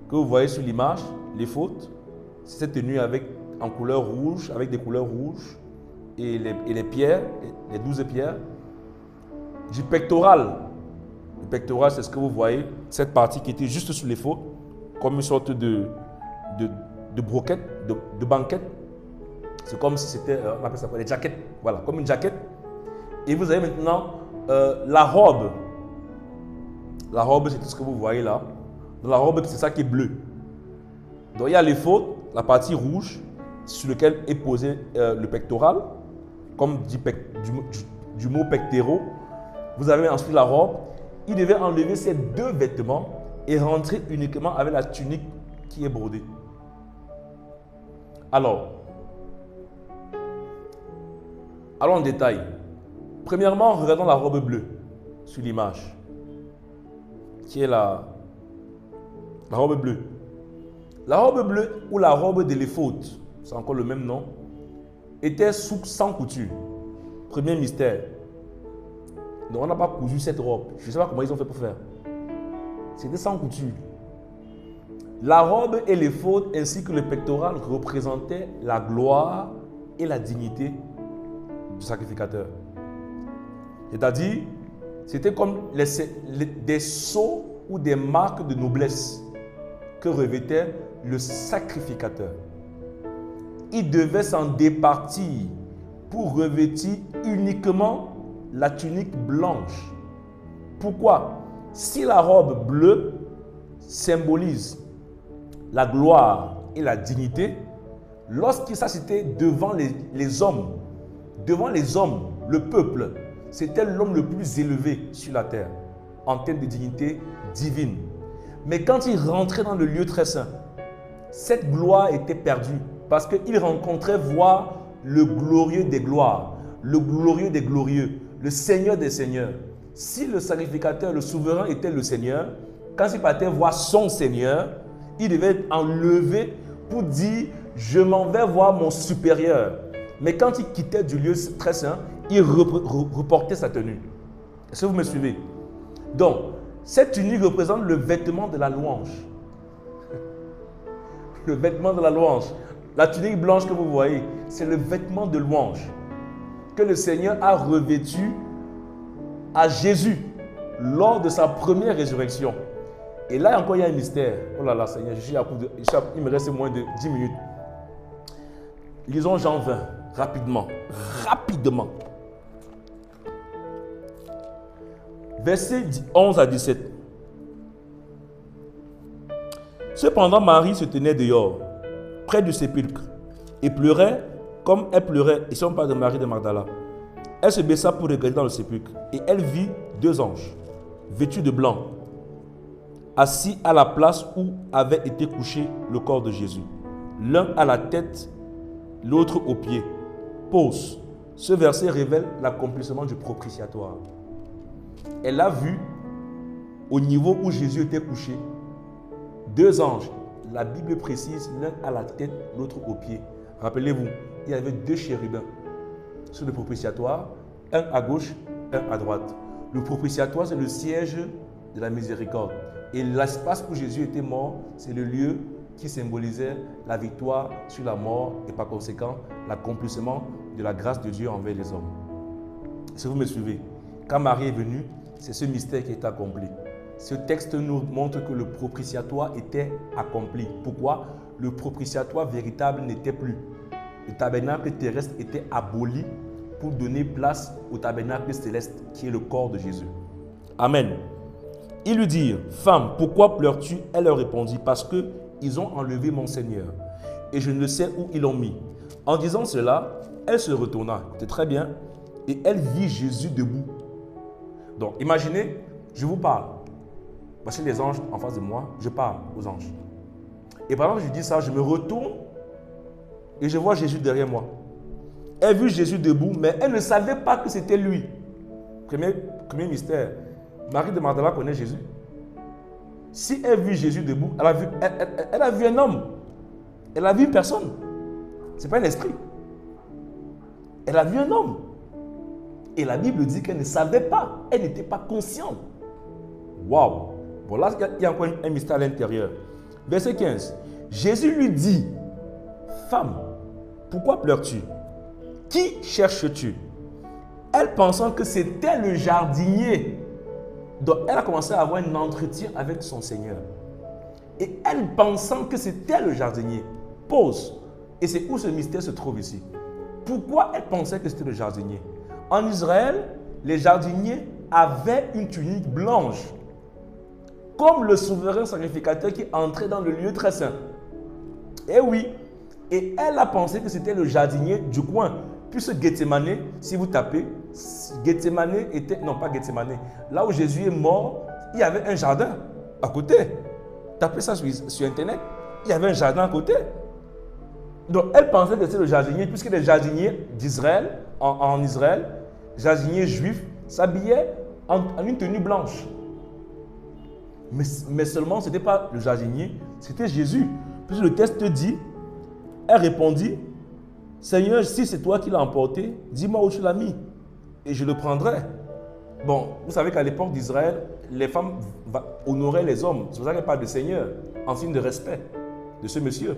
que vous voyez sur l'image. L'éphod, c'est cette tenue en couleur rouge, avec des couleurs rouges et les pierres, les 12 pierres. Du pectoral. Le pectoral, c'est ce que vous voyez, cette partie qui était juste sous l'éphod, comme une sorte de broquette, de banquette. C'est comme si c'était, on appelle ça quoi, des jaquettes. Voilà, comme une jaquette. Et vous avez maintenant la robe. La robe, c'est tout ce que vous voyez là. Dans la robe, c'est ça qui est bleu. Donc il y a l'éphod, la partie rouge, sur laquelle est posé le pectoral, comme du mot pectéro. Vous avez ensuite la robe. Il devait enlever ces 2 vêtements et rentrer uniquement avec la tunique qui est brodée. Alors, allons en détail. Premièrement, regardons la robe bleue sur l'image, qui est la robe bleue. La robe bleue ou la robe de l'éphod, c'est encore le même nom, était sans couture. Premier mystère. Donc on n'a pas cousu cette robe. Je ne sais pas comment ils ont fait pour faire. C'était sans couture. La robe et l'éphod ainsi que le pectoral représentaient la gloire et la dignité du sacrificateur. C'est-à-dire, c'était comme des sceaux ou des marques de noblesse que revêtait le sacrificateur. Il devait s'en départir pour revêtir uniquement la tunique blanche. Pourquoi? Si la robe bleue symbolise la gloire et la dignité, lorsqu'il s'assistait devant les hommes, le peuple, c'était l'homme le plus élevé sur la terre en termes de dignité divine. Mais quand il rentrait dans le lieu très saint, cette gloire était perdue parce qu'il rencontrait voir le glorieux des gloires, le glorieux des glorieux, le Seigneur des seigneurs. Si le sacrificateur, le souverain était le Seigneur, quand il partait voir son Seigneur, il devait enlever pour dire « je m'en vais voir mon supérieur ». Mais quand il quittait du lieu très saint, il reportait sa tenue. Est-ce que vous me suivez? Donc, cette tunique représente le vêtement de la louange. Le vêtement de la louange. La tunique blanche que vous voyez, c'est le vêtement de louange que le Seigneur a revêtu à Jésus lors de sa première résurrection. Et là encore, il y a un mystère. Oh là là, Seigneur, il me reste moins de 10 minutes. Lisons Jean 20, rapidement. Rapidement. Versets 11 à 17. Cependant, Marie se tenait dehors, près du sépulcre, et pleurait comme elle pleurait, et si on parle de Marie de Magdala. Elle se baissa pour regarder dans le sépulcre, et elle vit 2 anges, vêtus de blanc, assis à la place où avait été couché le corps de Jésus. L'un à la tête, l'autre aux pieds. Pause. Ce verset révèle l'accomplissement du propitiatoire. Elle a vu, au niveau où Jésus était couché, 2 anges. La Bible précise, l'un à la tête, l'autre aux pieds. Rappelez-vous, il y avait 2 chérubins sur le propitiatoire, un à gauche, un à droite. Le propitiatoire, c'est le siège de la miséricorde. Et l'espace où Jésus était mort, c'est le lieu qui symbolisait la victoire sur la mort et par conséquent l'accomplissement de la grâce de Dieu envers les hommes. Si vous me suivez, quand Marie est venue, c'est ce mystère qui est accompli. ce texte nous montre que le propitiatoire était accompli. Pourquoi? Le propitiatoire véritable n'était plus. Le tabernacle terrestre était aboli pour donner place au tabernacle céleste qui est le corps de Jésus. Amen. Ils lui dirent, « Femme, pourquoi pleures-tu » Elle leur répondit, « Parce qu'ils ont enlevé mon Seigneur et je ne sais où ils l'ont mis. » En disant cela, elle se retourna, c'était très bien, et elle vit Jésus debout. Donc, imaginez, je vous parle. Voici les anges en face de moi, je parle aux anges. Et pendant que je dis ça, je me retourne et je vois Jésus derrière moi. Elle vit Jésus debout, mais elle ne savait pas que c'était lui. Premier mystère. Marie de Magdala connaît Jésus. Si elle vit Jésus debout, elle a vu un homme. Elle a vu une personne. Ce n'est pas un esprit. Elle a vu un homme. Et la Bible dit qu'elle ne savait pas. Elle n'était pas consciente. Waouh! Bon, là, il y a encore un mystère à l'intérieur. Verset 15. Jésus lui dit, « Femme, pourquoi pleures-tu? Qui cherches-tu? » Elle pensant que c'était le jardinier. Donc, elle a commencé à avoir un entretien avec son Seigneur. Et elle pensant que c'était le jardinier. Pause. Et c'est où ce mystère se trouve ici. Pourquoi elle pensait que c'était le jardinier? En Israël, les jardiniers avaient une tunique blanche. Comme le souverain sacrificateur qui entrait dans le lieu très saint. Et oui. Et elle a pensé que c'était le jardinier du coin. Puisque Gethsemane, si vous tapez, Gethsemane était, non pas Gethsemane, là où Jésus est mort, il y avait un jardin à côté. Tapez ça sur Internet, il y avait un jardin à côté. Donc elle pensait que c'était le jardinier, puisque les jardiniers d'Israël, en Israël, jardiniers juifs, s'habillaient en une tenue blanche. Mais seulement, ce n'était pas le jardinier, c'était Jésus. Puisque le texte dit, elle répondit, « Seigneur, si c'est toi qui l'as emporté, dis-moi où tu l'as mis, et je le prendrai. » Bon, vous savez qu'à l'époque d'Israël, les femmes honoraient les hommes. C'est pour ça qu'elle parle de Seigneur, en signe de respect de ce monsieur.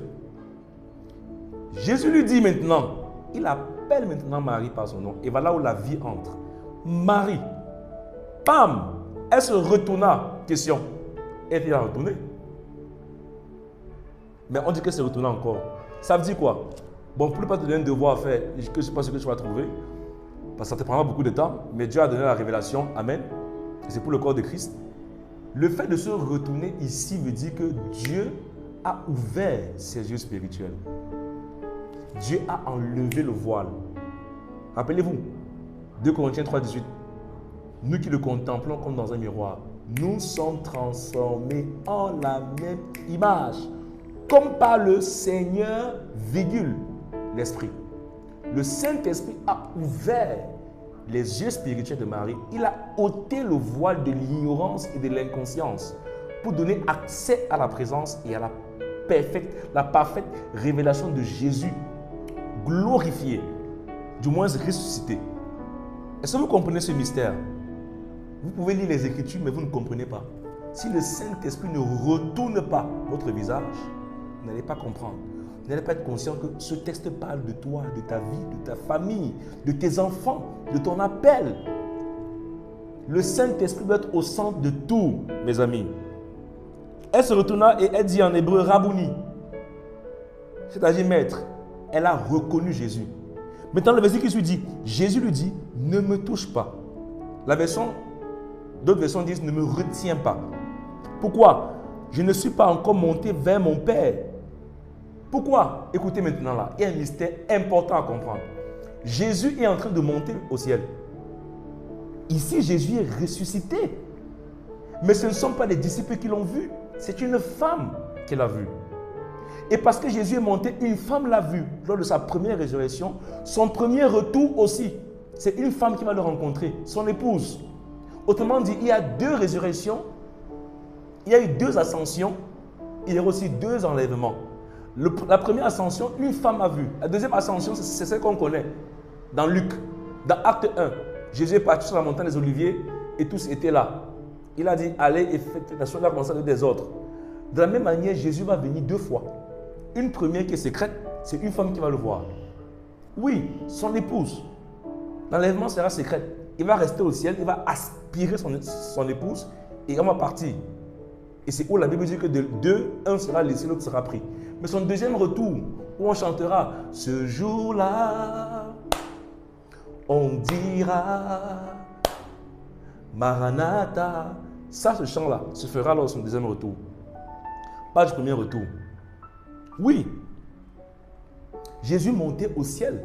Jésus lui dit maintenant, il appelle maintenant Marie par son nom, et voilà où la vie entre. Marie, pam, elle se retourna, question. Elle a retourné. Mais on dit que c'est retourné encore. Ça veut dire quoi? Bon, pour ne pas te donner un devoir à faire, que je ne sais pas ce que tu vas trouver, parce que ça te prendra beaucoup de temps, mais Dieu a donné la révélation, amen. Et c'est pour le corps de Christ. Le fait de se retourner ici veut dire que Dieu a ouvert ses yeux spirituels. Dieu a enlevé le voile. Rappelez-vous, 2 Corinthiens 3, 18. Nous qui le contemplons comme dans un miroir, nous sommes transformés en la même image, comme par le Seigneur, l'Esprit. Le Saint-Esprit a ouvert les yeux spirituels de Marie. Il a ôté le voile de l'ignorance et de l'inconscience pour donner accès à la présence et à la parfaite révélation de Jésus, glorifié, du moins ressuscité. Est-ce que vous comprenez ce mystère? Vous pouvez lire les Écritures, mais vous ne comprenez pas. Si le Saint-Esprit ne retourne pas votre visage, vous n'allez pas comprendre. Vous n'allez pas être conscient que ce texte parle de toi, de ta vie, de ta famille, de tes enfants, de ton appel. Le Saint-Esprit doit être au centre de tout, mes amis. Elle se retourna et elle dit en hébreu Rabouni, c'est-à-dire maître. Elle a reconnu Jésus. Maintenant, le verset qui suit dit, Jésus lui dit, ne me touche pas. D'autres versions disent, ne me retiens pas. Pourquoi? Je ne suis pas encore monté vers mon Père. Pourquoi? Écoutez maintenant là, il y a un mystère important à comprendre. Jésus est en train de monter au ciel. Ici, Jésus est ressuscité. Mais ce ne sont pas les disciples qui l'ont vu. C'est une femme qui l'a vu. Et parce que Jésus est monté, une femme l'a vu lors de sa première résurrection. Son premier retour aussi, c'est une femme qui va le rencontrer, son épouse. Autrement dit, il y a 2 résurrections, il y a eu 2 ascensions, il y a aussi 2 enlèvements. La première ascension, une femme a vu. La deuxième ascension, c'est celle qu'on connaît dans Luc, dans Acte 1. Jésus est parti sur la montagne des Oliviers et tous étaient là. Il a dit, allez et faites la chose, il a commencé à dire des autres. De la même manière, Jésus va venir 2 fois. Une première qui est secrète, c'est une femme qui va le voir. Oui, son épouse. L'enlèvement sera secret. Il va rester au ciel, il va aspirer son épouse et on va partir. Et c'est où la Bible dit que de deux, un sera laissé, l'autre sera pris. Mais son deuxième retour, où on chantera « Ce jour-là, on dira Maranatha ». Ça, ce chant-là, se fera lors de son deuxième retour. Pas du premier retour. Oui, Jésus montait au ciel.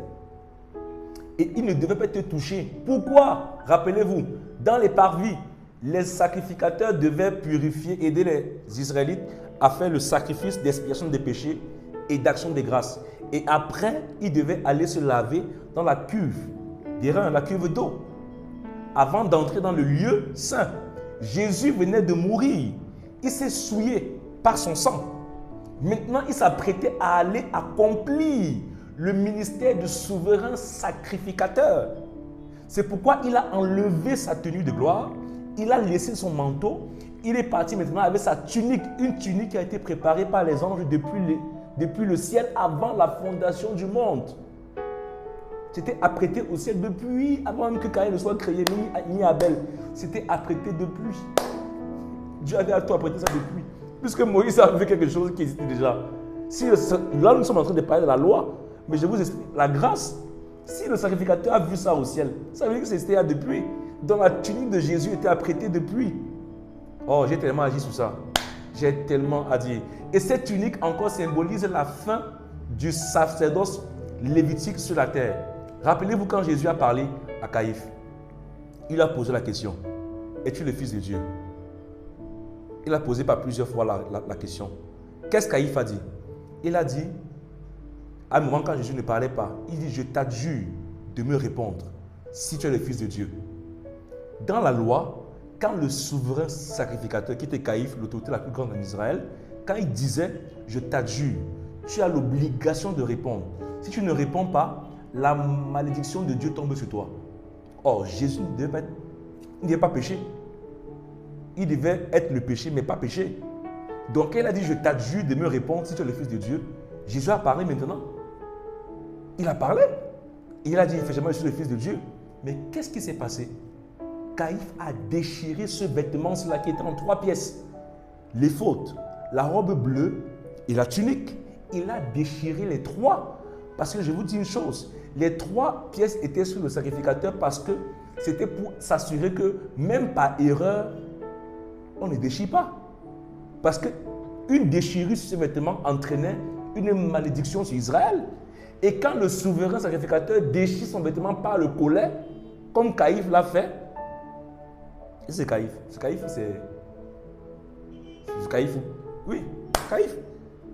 Et il ne devait pas être touché. Pourquoi? Rappelez-vous, dans les parvis, les sacrificateurs devaient purifier, aider les Israélites à faire le sacrifice d'expiation des péchés et d'action des grâces. Et après, ils devaient aller se laver dans la cuve des reins, la cuve d'eau, avant d'entrer dans le lieu saint. Jésus venait de mourir. Il s'est souillé par son sang. Maintenant, il s'apprêtait à aller accomplir le ministère de souverain sacrificateur. C'est pourquoi il a enlevé sa tenue de gloire, il a laissé son manteau, il est parti maintenant avec sa tunique, une tunique qui a été préparée par les anges depuis le ciel avant la fondation du monde. C'était apprêté au ciel depuis, avant même que Caïn ne soit créé, ni Abel. C'était apprêté depuis. Dieu avait à tout apprêté ça depuis. Puisque Moïse avait quelque chose qui existait déjà. Là, nous sommes en train de parler de la loi. Mais je vous explique, la grâce, si le sacrificateur a vu ça au ciel, ça veut dire que c'était là depuis. Donc la tunique de Jésus était apprêtée depuis. Oh, j'ai tellement agi sur ça. J'ai tellement agi. Et cette tunique encore symbolise la fin du sacerdoce lévitique sur la terre. Rappelez-vous quand Jésus a parlé à Caïphe, il a posé la question, es-tu le Fils de Dieu? Il a posé par plusieurs fois la question. Qu'est-ce que Caïphe a dit? Il a dit, à un moment quand Jésus ne parlait pas, il dit, je t'adjure de me répondre si tu es le Fils de Dieu. Dans la loi, quand le souverain sacrificateur, qui était Caïphe, l'autorité la plus grande en Israël, quand il disait, je t'adjure, tu as l'obligation de répondre. Si tu ne réponds pas, la malédiction de Dieu tombe sur toi. Or, Jésus ne devait pas pécher. Il devait être le péché, mais pas péché. Donc, quand il a dit, je t'adjure de me répondre si tu es le Fils de Dieu, Jésus a parlé maintenant. Il a parlé. Il a dit, effectivement, je suis le Fils de Dieu. Mais qu'est-ce qui s'est passé? Caïphe a déchiré ce vêtement-là qui était en 3 pièces. Les fautes, la robe bleue et la tunique. Il a déchiré les 3. Parce que je vous dis une chose, les 3 pièces étaient sur le sacrificateur parce que c'était pour s'assurer que même par erreur, on ne déchire pas. Parce qu'une déchirure sur ce vêtement entraînait une malédiction sur Israël. Et quand le souverain sacrificateur déchire son vêtement par le collet, comme Caïphe l'a fait, c'est Caïphe. C'est Caïphe. Oui, Caïphe.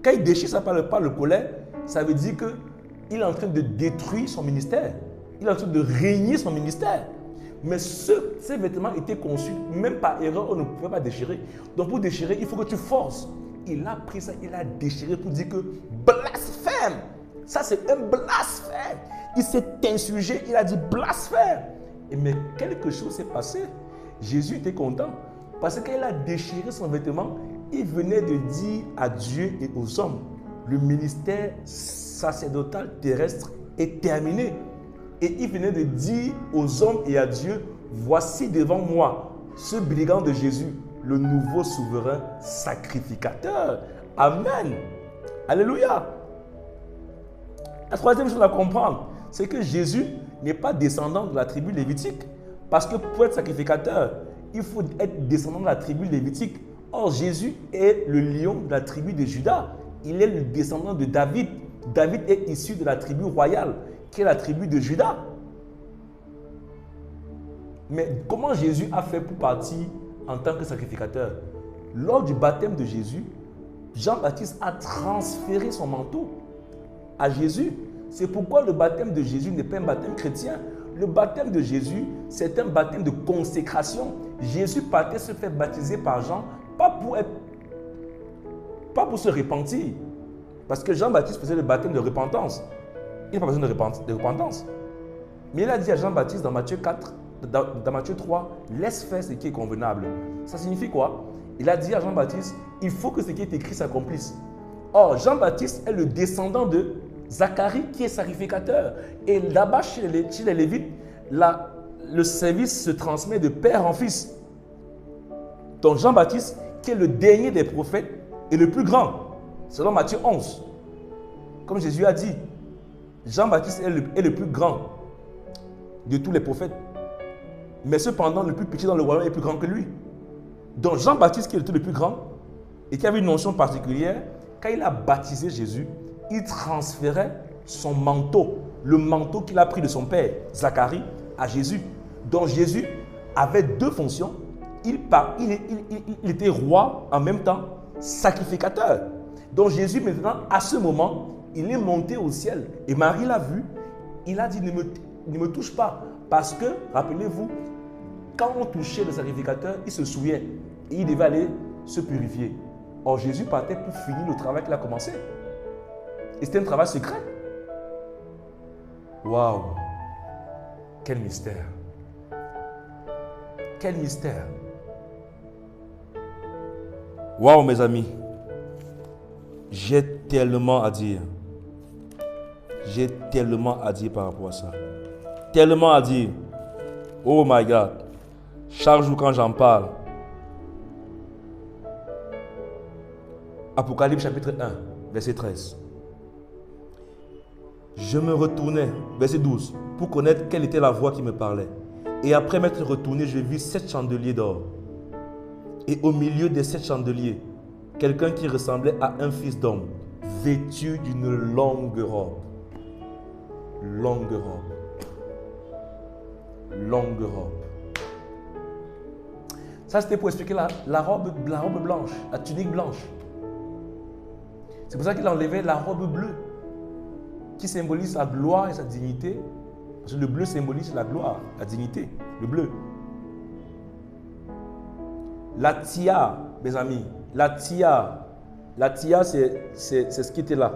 Quand il déchire ça par le collet, ça veut dire qu'il est en train de détruire son ministère. Il est en train de régner son ministère. Mais ces vêtements étaient conçus, même par erreur, on ne pouvait pas déchirer. Donc pour déchirer, il faut que tu forces. Il a pris ça, il a déchiré pour dire que blasphème. Ça c'est un blasphème. Il s'est insurgé, il a dit blasphème. Mais quelque chose s'est passé. Jésus était content parce qu'il a déchiré son vêtement. Il venait de dire à Dieu et aux hommes, le ministère sacerdotal terrestre est terminé. Et il venait de dire aux hommes et à Dieu, voici devant moi ce brigand de Jésus, le nouveau souverain sacrificateur. Amen. Alléluia. La troisième chose à comprendre, c'est que Jésus n'est pas descendant de la tribu lévitique. Parce que pour être sacrificateur, il faut être descendant de la tribu lévitique. Or, Jésus est le lion de la tribu de Juda. Il est le descendant de David. David est issu de la tribu royale, qui est la tribu de Juda. Mais comment Jésus a fait pour partir en tant que sacrificateur? Lors du baptême de Jésus, Jean-Baptiste a transféré son manteau à Jésus. C'est pourquoi le baptême de Jésus n'est pas un baptême chrétien. Le baptême de Jésus, c'est un baptême de consécration. Jésus partait se faire baptiser par Jean, pas pour se repentir. Parce que Jean-Baptiste faisait le baptême de repentance. Il n'a pas besoin de repentance. Mais il a dit à Jean-Baptiste dans Matthieu 4, dans Matthieu 3, laisse faire ce qui est convenable. Ça signifie quoi? Il a dit à Jean-Baptiste, il faut que ce qui est écrit s'accomplisse. Or, Jean-Baptiste est le descendant de Zacharie qui est sacrificateur. Et là-bas, chez les Lévites, le service se transmet de père en fils. Donc Jean-Baptiste, qui est le dernier des prophètes, est le plus grand, selon Matthieu 11. Comme Jésus a dit, Jean-Baptiste est le plus grand de tous les prophètes. Mais cependant, le plus petit dans le royaume est plus grand que lui. Donc Jean-Baptiste, qui était le plus grand, et qui avait une notion particulière, quand il a baptisé Jésus, il transférait son manteau, le manteau qu'il a pris de son père, Zacharie, à Jésus. Donc Jésus avait deux fonctions. Il était roi en même temps, sacrificateur. Donc Jésus maintenant, à ce moment, il est monté au ciel. Et Marie l'a vu, il a dit, ne me touche pas. Parce que, rappelez-vous, quand on touchait le sacrificateur, il se souillait. Et il devait aller se purifier. Or Jésus partait pour finir le travail qu'il a commencé. Et c'était un travail secret. Waouh! Quel mystère! Quel mystère! Waouh, mes amis! J'ai tellement à dire. J'ai tellement à dire par rapport à ça. Tellement à dire. Oh my God! Chaque jour quand j'en parle. Apocalypse chapitre 1, verset 13. Je me retournais, verset 12, pour connaître quelle était la voix qui me parlait. Et après m'être retourné, je vis 7 chandeliers d'or. Et au milieu des 7 chandeliers, quelqu'un qui ressemblait à un fils d'homme, vêtu d'une longue robe. Longue robe. Longue robe. Ça, c'était pour expliquer la robe blanche, la tunique blanche. C'est pour ça qu'il enlevait la robe bleue, qui symbolise sa gloire et sa dignité. Parce que le bleu symbolise la gloire, la dignité, le bleu. La tia, mes amis, la tia, c'est ce qui était là.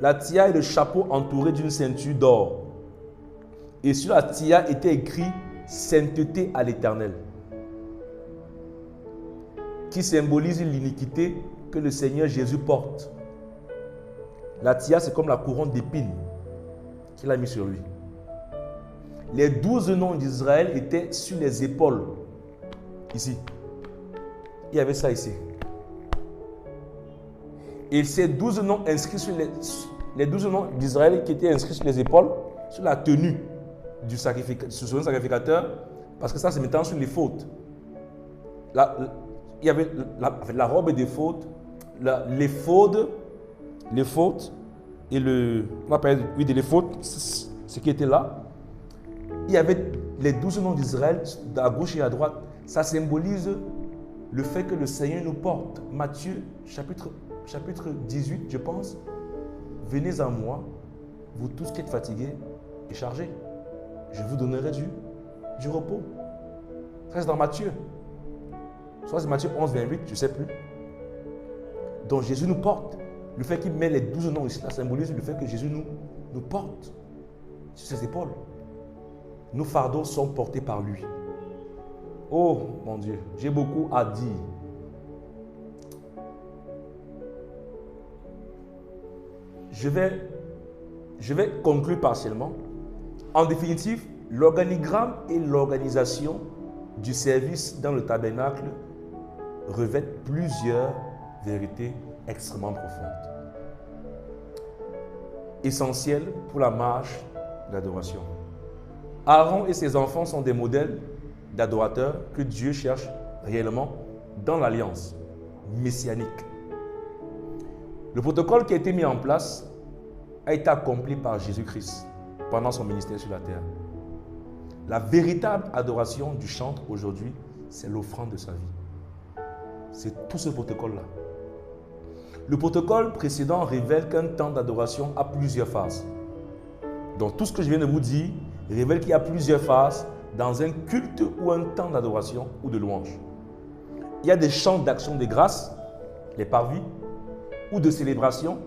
La tia est le chapeau entouré d'une ceinture d'or. Et sur la tia était écrit sainteté à l'Éternel, qui symbolise l'iniquité que le Seigneur Jésus porte. La tia, c'est comme la couronne d'épines qu'il a mis sur lui. Les 12 noms d'Israël étaient sur les épaules. Ici. Il y avait ça ici. Et ces 12 noms inscrits sur les 12 noms d'Israël qui étaient inscrits sur les épaules, sur la tenue du sacrificateur, parce que ça se mettait sur les fautes. Il y avait la robe des fautes, les fautes et on appelle les fautes, ce qui était là. Il y avait les 12 noms d'Israël à gauche et à droite. Ça symbolise le fait que le Seigneur nous porte. Matthieu chapitre 18, je pense. Venez à moi, vous tous qui êtes fatigués et chargés. Je vous donnerai du repos. Ça c'est dans Matthieu. Soit c'est Matthieu 11, 28, je ne sais plus. Donc Jésus nous porte. Le fait qu'il met les 12 noms ici, ça symbolise le fait que Jésus nous porte sur ses épaules. Nos fardeaux sont portés par lui. Oh mon Dieu, j'ai beaucoup à dire. Je vais conclure partiellement. En définitive, l'organigramme et l'organisation du service dans le tabernacle revêtent plusieurs vérités extrêmement profondes, essentielles pour la marche d'adoration. Aaron et ses enfants sont des modèles d'adorateurs que Dieu cherche réellement dans l'alliance messianique. Le protocole qui a été mis en place a été accompli par Jésus-Christ pendant son ministère sur la terre. La véritable adoration du chantre aujourd'hui, c'est l'offrande de sa vie. C'est tout ce protocole-là. Le protocole précédent révèle qu'un temps d'adoration a plusieurs phases. Donc tout ce que je viens de vous dire révèle qu'il y a plusieurs phases dans un culte ou un temps d'adoration ou de louange. Il y a des chants d'action de grâce, les parvis, ou de célébration.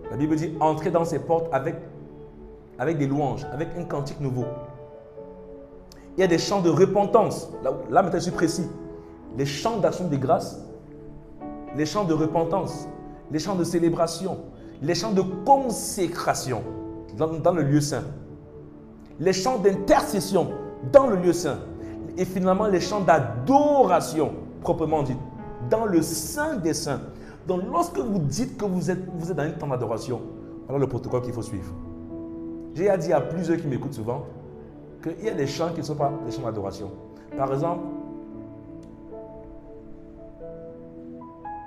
La Bible dit entrer dans ses portes avec des louanges, avec un cantique nouveau. Il y a des chants de repentance. Là maintenant je suis précis. Les chants d'action de grâce, les chants de repentance, les chants de célébration, les chants de consécration dans le lieu saint, les chants d'intercession dans le lieu saint et finalement les chants d'adoration proprement dit. dans le Saint des Saints. Donc lorsque vous dites que vous êtes dans un temps d'adoration, voilà le protocole qu'il faut suivre. J'ai dit à plusieurs qui m'écoutent souvent qu'il y a des chants qui ne sont pas des chants d'adoration. Par exemple,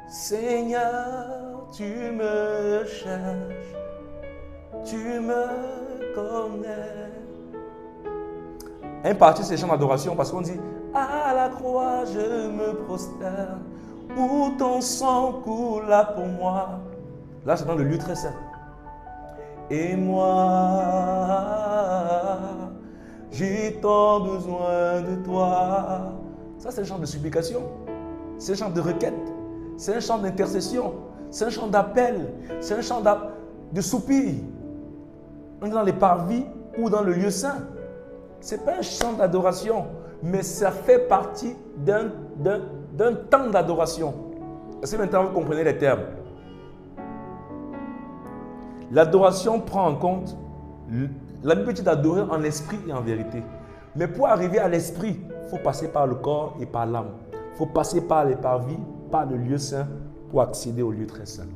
Seigneur, tu me cherches, tu me connais. Un parti, c'est chant d'adoration parce qu'on dit à la croix, je me prosterne, où ton sang coule là pour moi. Là, c'est dans le lieu très saint. Et moi, j'ai tant besoin de toi. Ça, c'est un chant de supplication. C'est un chant de requête. C'est un chant d'intercession. C'est un chant d'appel. C'est un chant de soupir. On est dans les parvis ou dans le lieu saint. Ce n'est pas un chant d'adoration, mais ça fait partie d'un temps d'adoration. Est-ce que maintenant vous comprenez les termes? L'adoration prend en compte, la Bible dit d'adorer en esprit et en vérité. Mais pour arriver à l'esprit, il faut passer par le corps et par l'âme. Il faut passer par les parvis, par le lieu saint pour accéder au lieu très saint.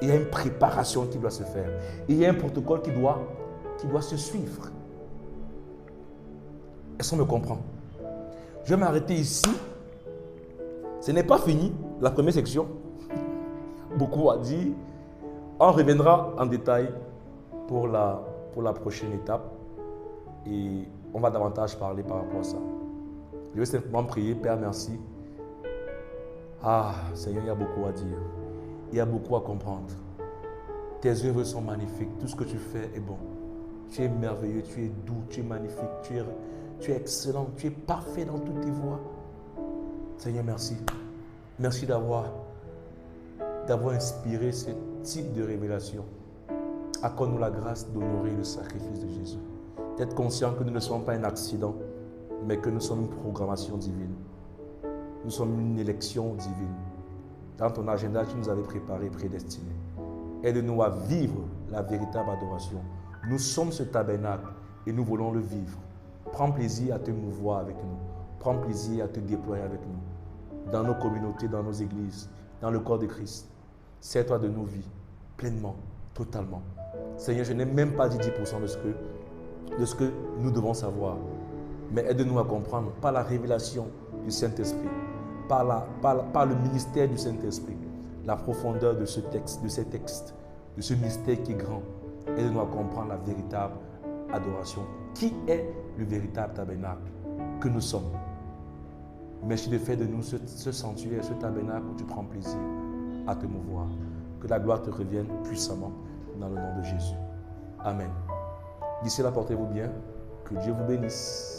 Il y a une préparation qui doit se faire. Il y a un protocole qui doit se suivre. Est-ce qu'on me comprend? Je vais m'arrêter ici. Ce n'est pas fini, la première section. Beaucoup à dire. On reviendra en détail pour la prochaine étape. Et on va davantage parler par rapport à ça. Je vais simplement prier. Père, merci. Ah, Seigneur, il y a beaucoup à dire. Il y a beaucoup à comprendre. Tes œuvres sont magnifiques. Tout ce que tu fais est bon. Tu es merveilleux, tu es doux, tu es magnifique, tu es excellent, tu es parfait dans toutes tes voies. Seigneur, merci. Merci d'avoir inspiré ce type de révélation. Accorde-nous la grâce d'honorer le sacrifice de Jésus. D'être conscient que nous ne sommes pas un accident, mais que nous sommes une programmation divine. Nous sommes une élection divine. Dans ton agenda, tu nous avais préparé, prédestiné. Aide-nous à vivre la véritable adoration. Nous sommes ce tabernacle et nous voulons le vivre. Prends plaisir à te mouvoir avec nous. Prends plaisir à te déployer avec nous. Dans nos communautés, dans nos églises, dans le corps de Christ. Sers-toi de nos vies, pleinement, totalement. Seigneur, je n'ai même pas dit 10% de ce que nous devons savoir. Mais aide-nous à comprendre par la révélation du Saint-Esprit, par le ministère du Saint-Esprit, la profondeur de ce texte, de ces textes, de ce mystère qui est grand. Aide-nous à comprendre la véritable adoration. Qui est le véritable tabernacle que nous sommes? Merci de faire de nous ce sanctuaire, ce tabernacle où tu prends plaisir à te mouvoir. Que la gloire te revienne puissamment dans le nom de Jésus. Amen. D'ici là, portez-vous bien. Que Dieu vous bénisse.